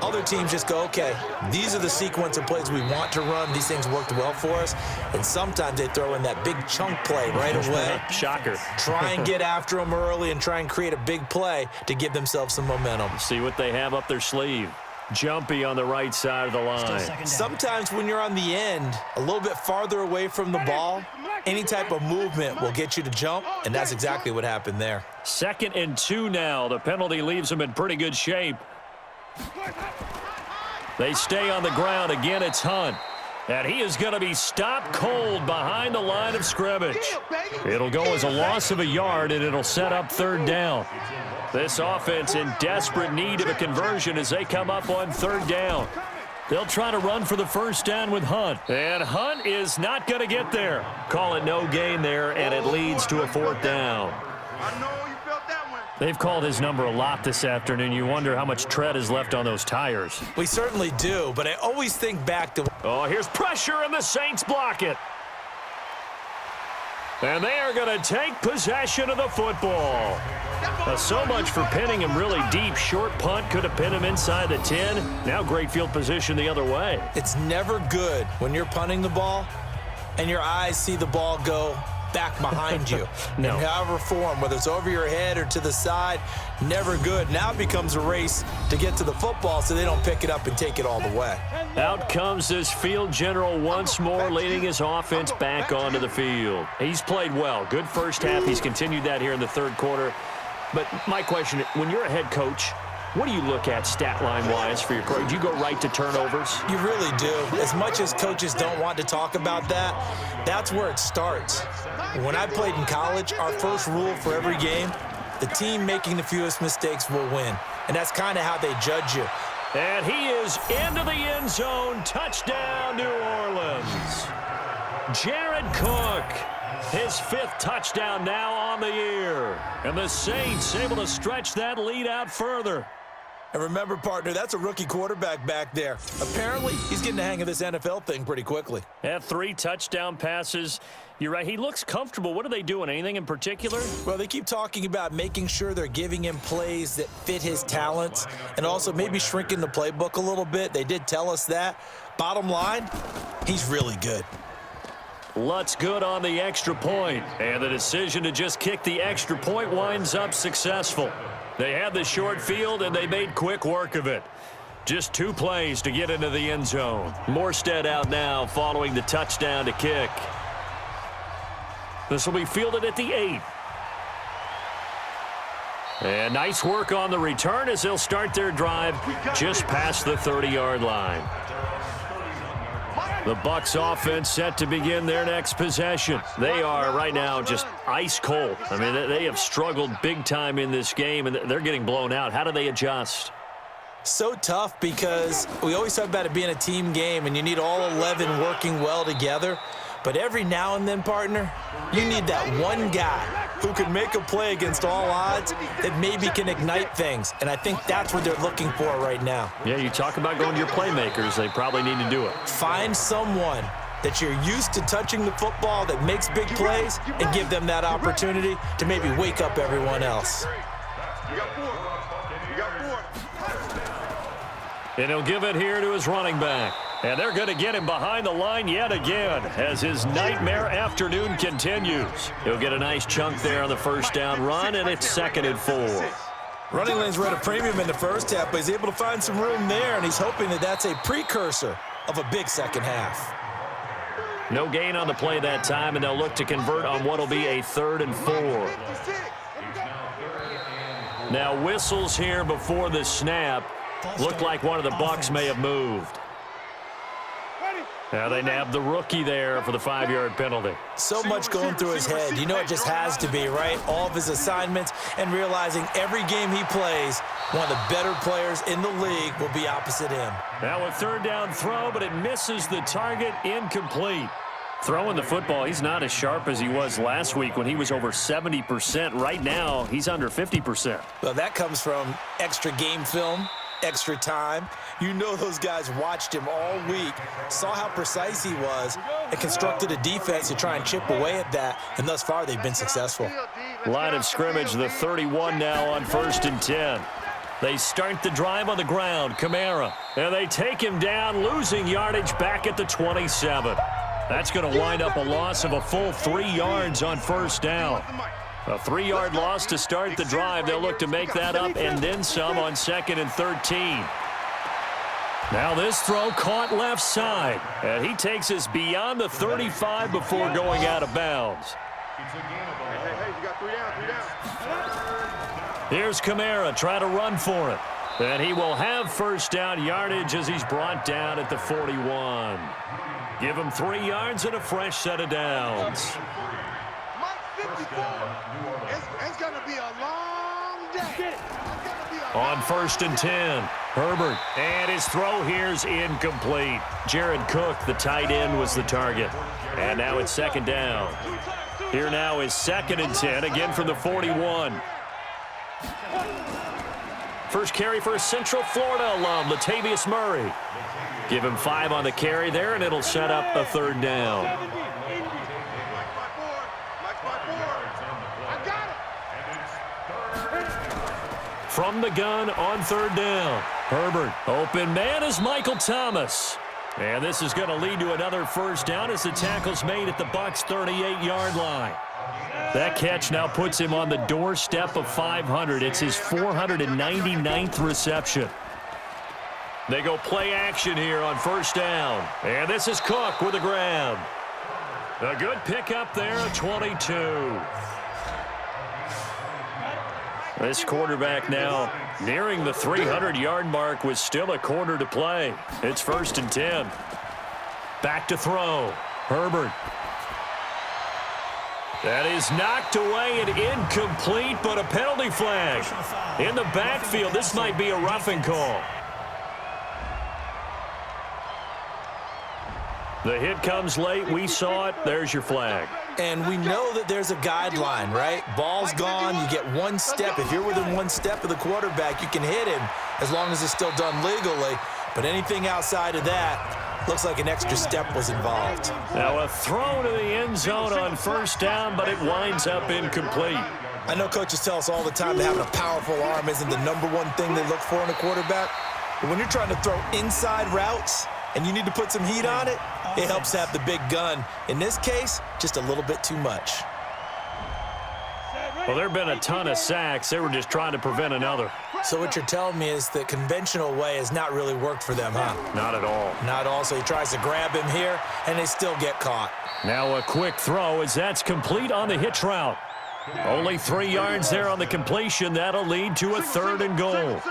Other teams just go, okay, these are the sequence of plays we want to run. These things worked well for us. And sometimes they throw in that big chunk play right away. Shocker. Try and get after them early and try and create a big play to give themselves some momentum. See what they have up their sleeve. Jumpy on the right side of the line. Sometimes when you're on the end, a little bit farther away from the ball, any type of movement will get you to jump, and that's exactly what happened there. 2nd and 2 now. The penalty leaves them in pretty good shape. They stay on the ground. Again, it's Hunt. And he is going to be stopped cold behind the line of scrimmage. It'll go as a loss of a yard, and it'll set up 3rd down. This offense in desperate need of a conversion as they come up on 3rd down. They'll try to run for the 1st down with Hunt. And Hunt is not going to get there. Call it no gain there, and it leads to a 4th down. I know you felt that one. They've called his number a lot this afternoon. You wonder how much tread is left on those tires. We certainly do, but I always think back to... Oh, here's pressure, and the Saints block it. And they are going to take possession of the football. So much for pinning him really deep. Short punt could have pinned him inside the 10. Now great field position the other way. It's never good when you're punting the ball and your eyes see the ball go back behind you. No. In however form, whether it's over your head or to the side, never good. Now it becomes a race to get to the football so they don't pick it up and take it all the way. Out comes this field general once more, leading his offense back onto the field. He's played well. Good first half. He's continued that here in the 3rd quarter. But my question, when you're a head coach, what do you look at stat line-wise for your coach? Do you go right to turnovers? You really do. As much as coaches don't want to talk about that, that's where it starts. When I played in college, our first rule for every game, the team making the fewest mistakes will win. And that's kind of how they judge you. And he is into the end zone. Touchdown, New Orleans. Jared Cook, his 5th touchdown now on the year. And the Saints able to stretch that lead out further. And remember, partner, that's a rookie quarterback back there. Apparently, he's getting the hang of this NFL thing pretty quickly. Had 3 touchdown passes. You're right. He looks comfortable. What are they doing? Anything in particular? Well, they keep talking about making sure they're giving him plays that fit his talents and also maybe shrinking the playbook a little bit. They did tell us that. Bottom line, he's really good. Lutz good on the extra point. And the decision to just kick the extra point winds up successful. They had the short field, and they made quick work of it. Just 2 plays to get into the end zone. Morstead out now following the touchdown to kick. This will be fielded at the 8. And nice work on the return as they'll start their drive just past the 30-yard line. The Bucs offense set to begin their next possession. They are right now just ice cold. I mean, they have struggled big time in this game, and they're getting blown out. How do they adjust? So tough because we always talk about it being a team game, and you need all 11 working well together. But every now and then, partner, you need that one guy who can make a play against all odds that maybe can ignite things. And I think that's what they're looking for right now. Yeah, you talk about going to your playmakers. They probably need to do it. Find someone that you're used to touching the football that makes big plays and give them that opportunity to maybe wake up everyone else. And he'll give it here to his running back. And they're going to get him behind the line yet again as his nightmare afternoon continues. He'll get a nice chunk there on the 1st down run, and it's 2nd and 4. Running lanes were at a premium in the first half, but he's able to find some room there, and he's hoping that that's a precursor of a big second half. No gain on the play that time, and they'll look to convert on what will be a 3rd and 4. Now whistles here before the snap. Looked like one of the Bucs may have moved. Now they nabbed the rookie there for the 5-yard penalty. So much going through his head. You know it just has to be, right? All of his assignments and realizing every game he plays, one of the better players in the league will be opposite him. Now a third down throw, but it misses the target, incomplete. Throwing the football, he's not as sharp as he was last week when he was over 70%. Right now, he's under 50%. Well, that comes from extra game film, extra time. You know those guys watched him all week, saw how precise he was, and constructed a defense to try and chip away at that, and thus far they've been successful. Line of scrimmage, the 31 now on 1st and 10. They start the drive on the ground, Kamara, and they take him down, losing yardage back at the 27. That's going to wind up a loss of a full 3 yards on 1st down. A 3-yard loss to start the drive. They'll look to make that up and then some on 2nd and 13. Now this throw caught left side, and he takes us beyond the 35 before going out of bounds. Hey, you got 3 down. Here's Kamara, try to run for it. And he will have 1st down yardage as he's brought down at the 41. Give him 3 yards and a fresh set of downs. It's going to be a long day. On 1st and 10, Herbert, and his throw here's incomplete. Jared Cook, the tight end, was the target. And now it's 2nd down. Here now is 2nd and 10, again from the 41. First carry for a Central Florida alum, Latavius Murray. Give him 5 on the carry there, and it'll set up a 3rd down. From the gun on 3rd down, Herbert. Open man is Michael Thomas. And this is going to lead to another 1st down as the tackle's made at the Bucs' 38-yard line. That catch now puts him on the doorstep of 500. It's his 499th reception. They go play action here on 1st down. And this is Cook with a grab. A good pickup there, 22. This quarterback now nearing the 300-yard mark with still a quarter to play. It's 1st and 10. Back to throw. Herbert. That is knocked away and incomplete, but a penalty flag. In the backfield, this might be a roughing call. The hit comes late. We saw it. There's your flag. And we know that there's a guideline, right? Ball's gone. You get 1 step. If you're within 1 step of the quarterback, you can hit him as long as it's still done legally. But anything outside of that looks like an extra step was involved. Now a throw to the end zone on 1st down, but it winds up incomplete. I know coaches tell us all the time that having a powerful arm isn't the #1 thing they look for in a quarterback. But when you're trying to throw inside routes and you need to put some heat on it, it helps have the big gun. In this case, just a little bit too much. Well, there have been a ton of sacks. They were just trying to prevent another. So what you're telling me is the conventional way has not really worked for them, huh? Not at all. Not all. So he tries to grab him here, and they still get caught. Now a quick throw as that's complete on the hitch route. Only 3 yards there on the completion. That'll lead to a 3rd and goal.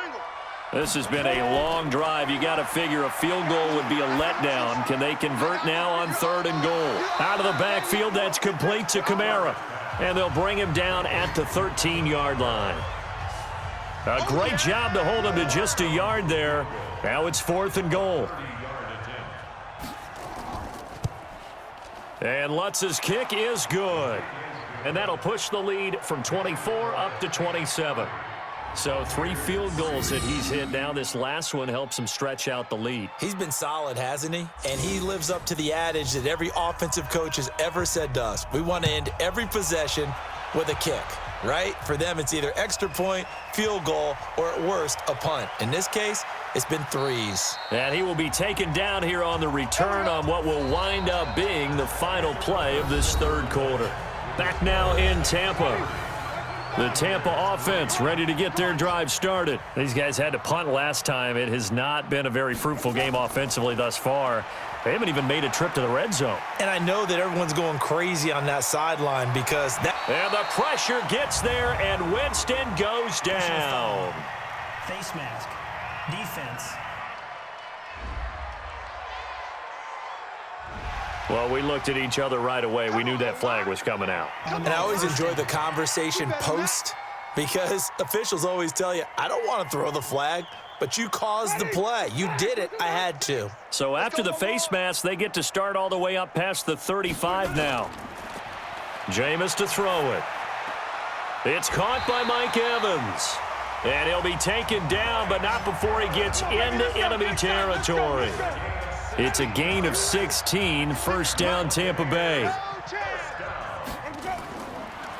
This has been a long drive. You got to figure a field goal would be a letdown. Can they convert now on 3rd and goal? Out of the backfield, that's complete to Kamara. And they'll bring him down at the 13-yard line. A great job to hold him to just a yard there. Now it's 4th and goal. And Lutz's kick is good. And that'll push the lead from 24 up to 27. So 3 field goals that he's hit now. This last one helps him stretch out the lead. He's been solid, hasn't he? And he lives up to the adage that every offensive coach has ever said to us. We want to end every possession with a kick, right? For them, it's either extra point, field goal, or at worst, a punt. In this case, it's been 3s. And he will be taken down here on the return on what will wind up being the final play of this 3rd quarter. Back now in Tampa. The Tampa offense ready to get their drive started. These guys had to punt last time. It has not been a very fruitful game offensively thus far. They haven't even made a trip to the red zone. And I know that everyone's going crazy on that sideline because that... And the pressure gets there, and Winston goes down. Face mask. Defense. Well, we looked at each other right away. We knew that flag was coming out. And I always enjoy the conversation post. Because officials always tell you, I don't want to throw the flag, but you caused the play. You did it. I had to. So after the face mask, they get to start all the way up past the 35 now. Jameis to throw it. It's caught by Mike Evans. And he'll be taken down, but not before he gets into enemy territory. It's a gain of 16, first down Tampa Bay.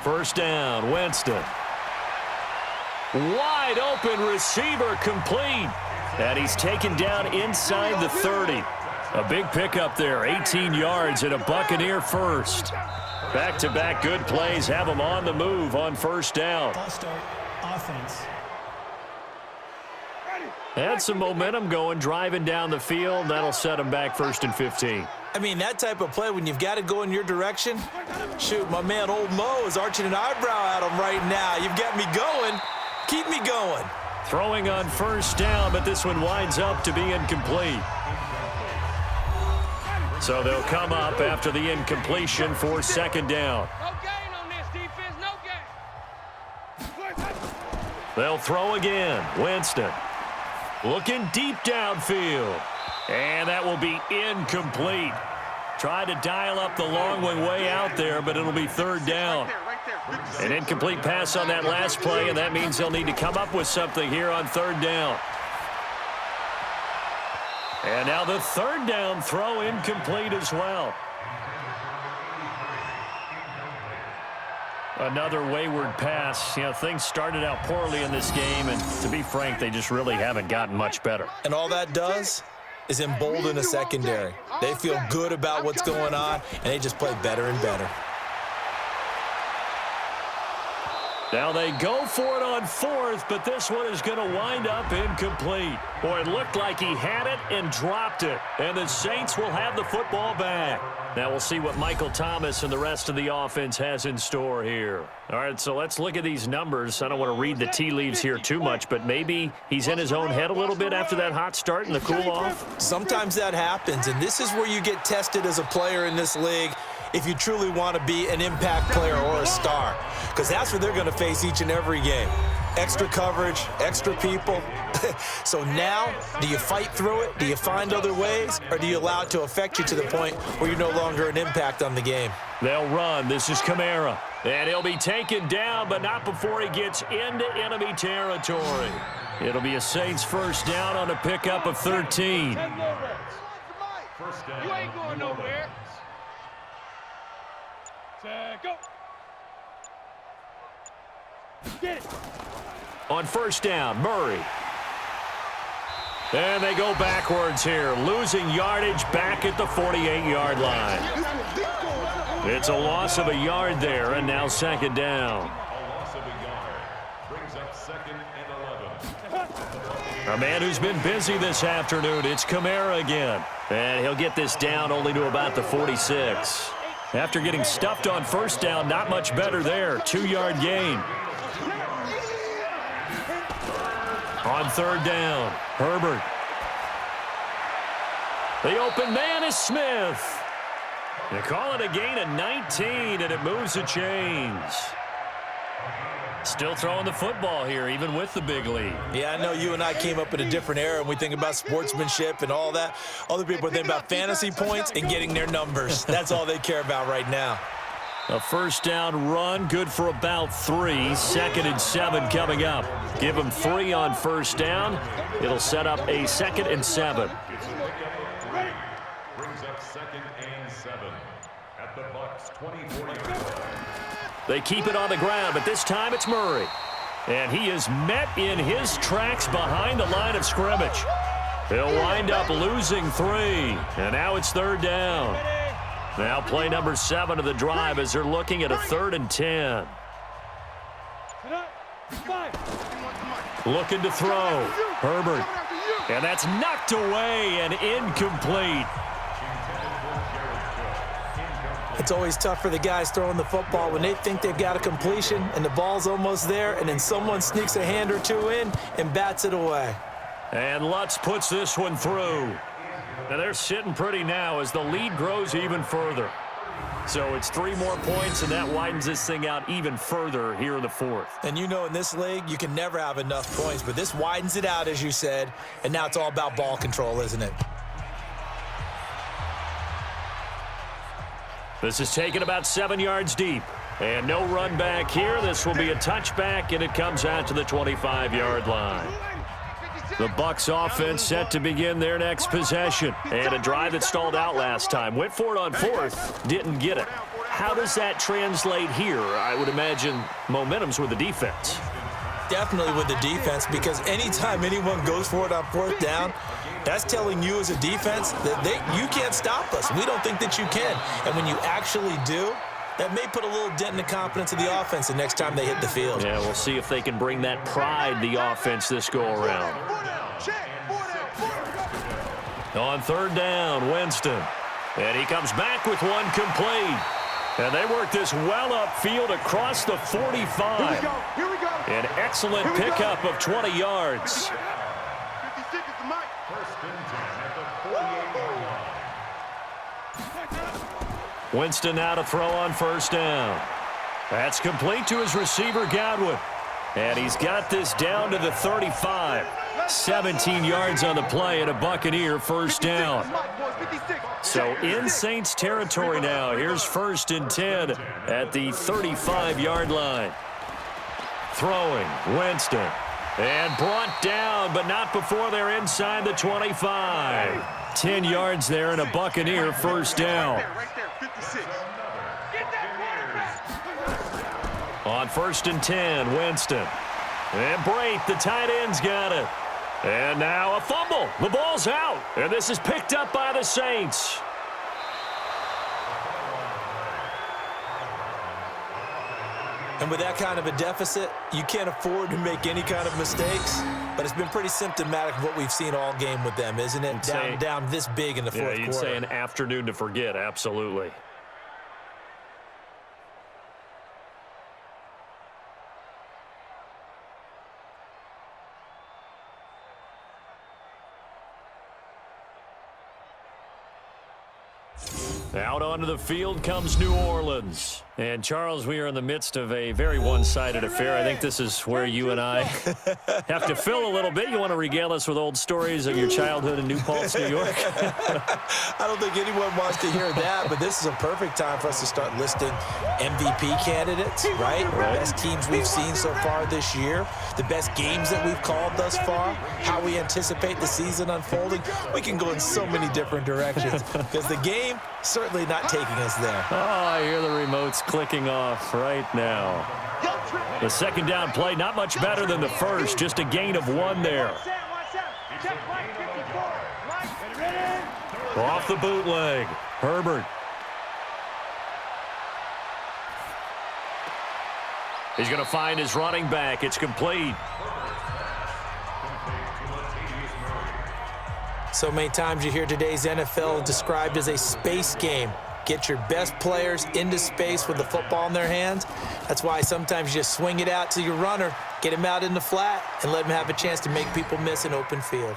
First down, Winston. Wide open receiver complete. And he's taken down inside the 30. A big pickup there, 18 yards and a Buccaneer first. Back-to-back good plays have him on the move on first down. Ball start, offense. Had some momentum going, driving down the field. That'll set him back first and 15. I mean, that type of play, when you've got to go in your direction, shoot, my man Old Mo is arching an eyebrow at him right now. You've got me going. Keep me going. Throwing on first down, but this one winds up to be incomplete. So they'll come up after the incompletion for second down. No gain on this defense, no gain. They'll throw again. Winston looking deep downfield. And that will be incomplete. Tried to dial up the long way out there, but it'll be third down. An incomplete pass on that last play, and that means they'll need to come up with something here on third down. And now the third down throw incomplete as well. Another wayward pass. You know, things started out poorly in this game, and to be frank, they just really haven't gotten much better. And all that does is embolden a secondary. They feel good about what's going on, and they just play better and better. Now they go for it on fourth, but this one is going to wind up incomplete. Boy, it looked like he had it and dropped it. And the Saints will have the football back. Now we'll see what Michael Thomas and the rest of the offense has in store here. All right, so let's look at these numbers. I don't want to read the tea leaves here too much, but maybe he's in his own head a little bit after that hot start and the cool off. Sometimes that happens, and this is where you get tested as a player in this league if you truly want to be an impact player or a star, because that's what they're going to face each and every game. Extra coverage, extra people. So now, do you fight through it? Do you find other ways? Or do you allow it to affect you to the point where you're no longer an impact on the game? They'll run. This is Kamara. And he'll be taken down, but not before he gets into enemy territory. It'll be a Saints first down on a pickup of 13. You ain't going nowhere. Go. Get it. On first down, Murray. And they go backwards here, losing yardage back at the 48-yard line. It's a loss of a yard there, and now second down. A man who's been busy this afternoon, it's Kamara again. And he'll get this down only to about the 46. After getting stuffed on first down, not much better there. 2-yard gain. On third down, Herbert. The open man is Smith. They call it a gain of 19, and it moves the chains. Still throwing the football here, even with the big lead. Yeah, I know you and I came up in a different era, and we think about sportsmanship and all that. Other people think about fantasy points and getting their numbers. That's all they care about right now. A first down run, good for about 3. Second and 7 coming up. Give them 3 on first down. It'll set up a 2nd and 7. Brings up 2nd and 7 at the Bucs 24. They keep it on the ground, but this time it's Murray. And he is met in his tracks behind the line of scrimmage. He'll wind up losing 3. And now it's third down. Now play number 7 of the drive as they're looking at a 3rd and 10. Looking to throw. Herbert. And that's knocked away and incomplete. It's always tough for the guys throwing the football when they think they've got a completion and the ball's almost there, and then someone sneaks a hand or two in and bats it away. And Lutz puts this one through. Now they're sitting pretty now as the lead grows even further. So it's 3 more points, and that widens this thing out even further here in the 4th. And you know, in this league, you can never have enough points, but this widens it out, as you said, and now it's all about ball control, isn't it? This is taken about 7 yards deep. And no run back here. This will be a touchback, and it comes out to the 25-yard line. The Bucs offense set to begin their next possession. And a drive that stalled out last time. Went for it on 4th, didn't get it. How does that translate here? I would imagine momentum's with the defense. Definitely with the defense, because anytime anyone goes for it on 4th down, that's telling you as a defense that you can't stop us. We don't think that you can. And when you actually do, that may put a little dent in the confidence of the offense the next time they hit the field. Yeah, we'll see if they can bring that pride, the offense, this go-around. On 3rd down, Winston. And he comes back with one complete. And they work this well upfield across the 45. Here we go. An excellent pickup of 20 yards. 56 is the mic. First and 10 at the 48-yard line. Winston now to throw on 1st down. That's complete to his receiver, Godwin. And he's got this down to the 35. 17 yards on the play and a Buccaneer 1st down. So in Saints territory now. Here's 1st and 10 at the 35-yard line. Throwing, Winston. And brought down, but not before they're inside the 25. 10 yards there and a Buccaneer 1st down. On 1st and 10, Winston. And Brate, the tight end's got it. And now a fumble. The ball's out. And this is picked up by the Saints. And with that kind of a deficit, you can't afford to make any kind of mistakes. But it's been pretty symptomatic of what we've seen all game with them, isn't it? Down this big in the 4th quarter. You'd say an afternoon to forget, absolutely. Out onto the field comes New Orleans. And, Charles, we are in the midst of a very one-sided affair. I think this is where you and I have to fill a little bit. You want to regale us with old stories of your childhood in New Paltz, New York? I don't think anyone wants to hear that, but this is a perfect time for us to start listing MVP candidates, right? The best teams we've seen so far this year, the best games that we've called thus far, how we anticipate the season unfolding. We can go in so many different directions because the game certainly not taking us there. Oh, I hear the remotes clicking off right now. The 2nd down play, not much better than the first, just a gain of 1 there. Off the bootleg, Herbert. He's going to find his running back. It's complete. So many times you hear today's NFL described as a space game. Get your best players into space with the football in their hands. That's why sometimes you just swing it out to your runner, get him out in the flat, and let him have a chance to make people miss an open field.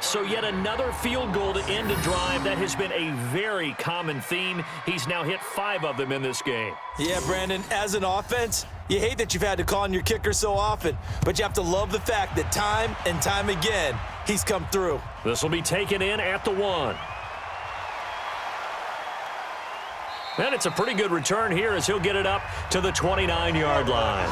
So yet another field goal to end a drive. That has been a very common theme. He's now hit 5 of them in this game. Yeah, Brandon, as an offense, you hate that you've had to call on your kicker so often, but you have to love the fact that time and time again, he's come through. This will be taken in at the 1. And it's a pretty good return here as he'll get it up to the 29-yard line.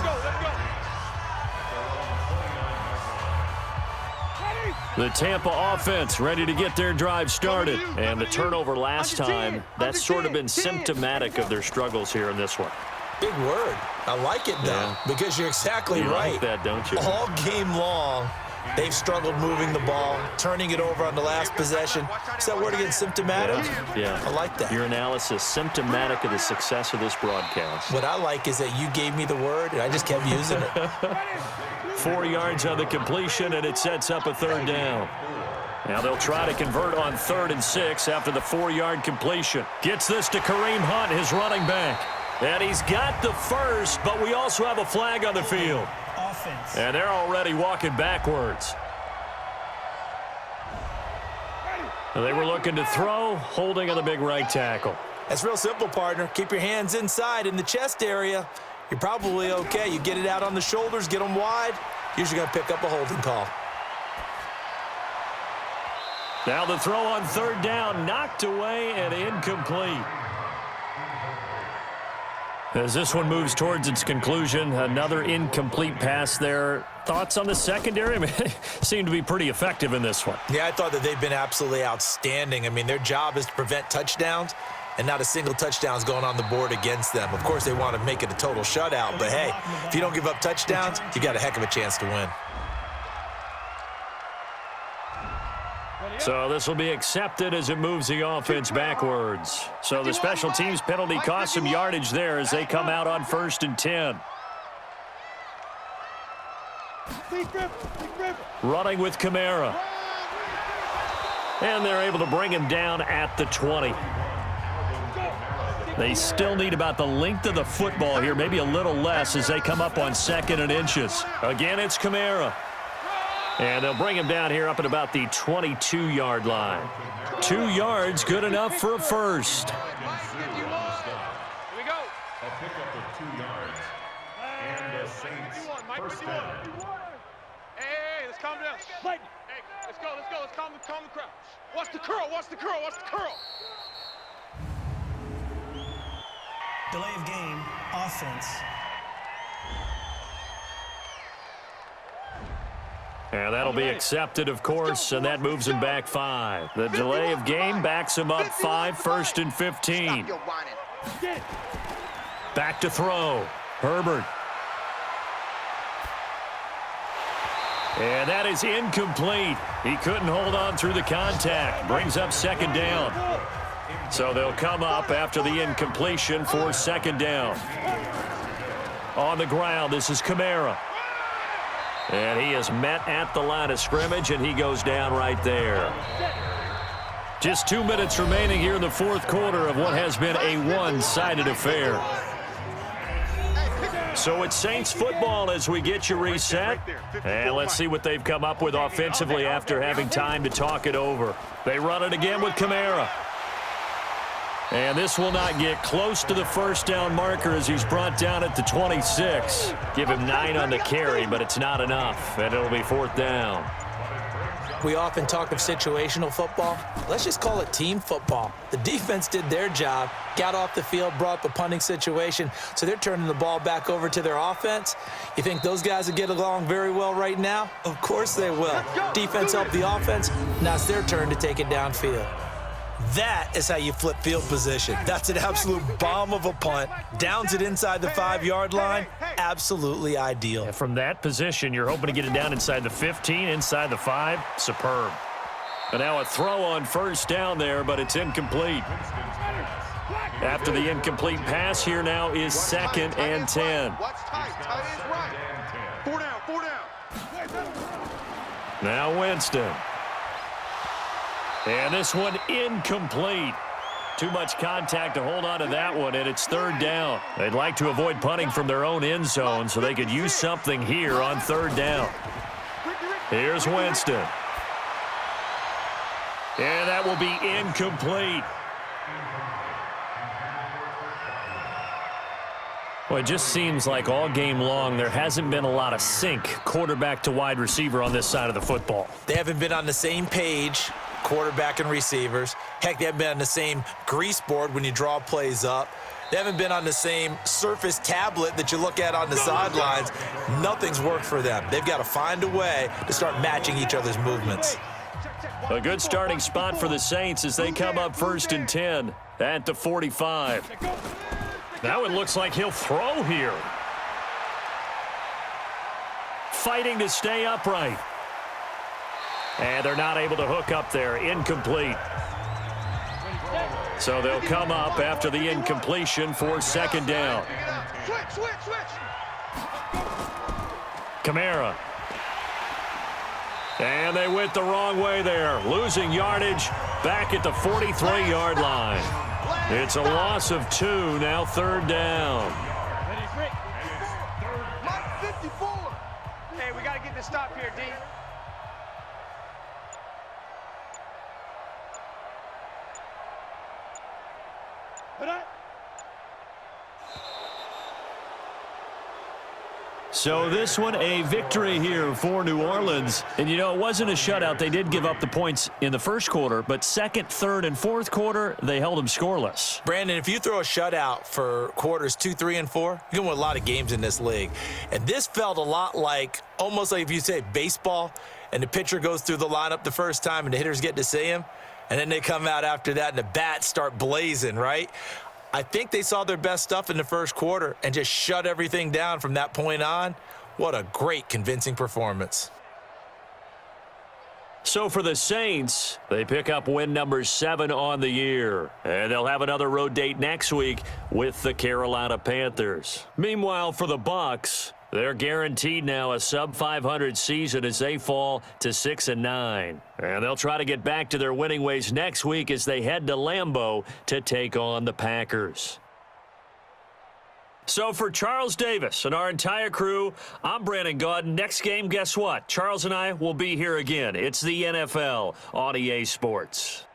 The Tampa offense ready to get their drive started. And the turnover last time, that's sort of been symptomatic of their struggles here in this one. Big word. I like it, though, because you're exactly right. You like that, don't you? All game long, they've struggled moving the ball, turning it over on the last possession. Is that word again, symptomatic? Yeah. I like that. Your analysis, symptomatic of the success of this broadcast. What I like is that you gave me the word, and I just kept using it. 4 yards on the completion, and it sets up a 3rd down. Now they'll try to convert on 3rd and 6 after the 4-yard completion. Gets this to Kareem Hunt, his running back. And he's got the first, but we also have a flag on the field. Offense. And they're already walking backwards. They were looking to throw, holding on the big right tackle. That's real simple, partner. Keep your hands inside in the chest area. You're probably okay. You get it out on the shoulders, get them wide. Usually going to pick up a holding call. Now the throw on third down, knocked away and incomplete. As this one moves towards its conclusion, another incomplete pass there. Thoughts on the secondary? I mean, they seem to be pretty effective in this one. Yeah, I thought that they've been absolutely outstanding. I mean, their job is to prevent touchdowns, and not a single touchdown is going on the board against them. Of course, they want to make it a total shutout, but hey, if you don't give up touchdowns, you got a heck of a chance to win. So this will be accepted as it moves the offense backwards. So the special teams penalty cost some yardage there as they come out on 1st and 10. Running with Kamara. And they're able to bring him down at the 20. They still need about the length of the football here, maybe a little less as they come up on 2nd and inches. Again, it's Kamara. And they'll bring him down here up at about the 22-yard line. 2 yards, good enough for a first. Here we go. A pickup of 2 yards. And the Saints first down. Hey, let's calm down. Hey, let's go. Let's calm the crowd. Watch the curl. Delay of game, offense. And that'll be accepted, of course, and that moves him back 5. The delay of game backs him up 5, 1st and 15. Back to throw. Herbert. And that is incomplete. He couldn't hold on through the contact. Brings up 2nd down. So they'll come up after the incompletion for 2nd down. On the ground, this is Kamara. And he is met at the line of scrimmage, and he goes down right there. Just 2 minutes remaining here in the 4th quarter of what has been a one-sided affair. So it's Saints football as we get you reset. And let's see what they've come up with offensively after having time to talk it over. They run it again with Kamara. And this will not get close to the 1st down marker as he's brought down at the 26. Give him 9 on the carry, but it's not enough, and it'll be 4th down. We often talk of situational football. Let's just call it team football. The defense did their job, got off the field, brought up a punting situation, so they're turning the ball back over to their offense. You think those guys will get along very well right now? Of course they will. Defense helped the offense. Now it's their turn to take it downfield. That is how you flip field position. That's an absolute bomb of a punt. Downs it inside the 5-yard line. Absolutely ideal. And from that position, you're hoping to get it down inside the 15, inside the 5. Superb. And now a throw on 1st down there, but it's incomplete. After the incomplete pass, here now is 2nd and 10. Watch tight. Tight is right. 4 down. Now Winston. And this one incomplete. Too much contact to hold on to that one, and it's 3rd down. They'd like to avoid punting from their own end zone so they could use something here on 3rd down. Here's Winston. And that will be incomplete. Well, it just seems like all game long there hasn't been a lot of sync quarterback to wide receiver on this side of the football. They haven't been on the same page, quarterback and receivers. Heck, they haven't been on the same grease board when you draw plays up. They haven't been on the same Surface tablet that you look at on the sidelines. Nothing's worked for them. They've got to find a way to start matching each other's movements. A good starting spot for the Saints as they come up 1st and 10 at the 45. Now it looks like he'll throw here. Fighting to stay upright. And they're not able to hook up there. Incomplete. So they'll come up after the incompletion for 2nd down. Switch. Kamara. And they went the wrong way there. Losing yardage back at the 43-yard line. It's a loss of 2, now 3rd down. Hey, we got to get this stop here, D. So this one, a victory here for New Orleans. And, you know, it wasn't a shutout. They did give up the points in the first quarter, but second, third, and fourth quarter, they held them scoreless. Brandon, if you throw a shutout for quarters 2, 3, and 4, you can win a lot of games in this league. And this felt a lot like, almost like if you say baseball, and the pitcher goes through the lineup the first time and the hitters get to see him, and then they come out after that and the bats start blazing, right? I think they saw their best stuff in the first quarter and just shut everything down from that point on. What a great, convincing performance. So for the Saints, they pick up win number 7 on the year. And they'll have another road date next week with the Carolina Panthers. Meanwhile, for the Bucs, they're guaranteed now a sub-500 season as they fall to 6-9. And they'll try to get back to their winning ways next week as they head to Lambeau to take on the Packers. So for Charles Davis and our entire crew, I'm Brandon Gaudin. Next game, guess what? Charles and I will be here again. It's the NFL on EA Sports.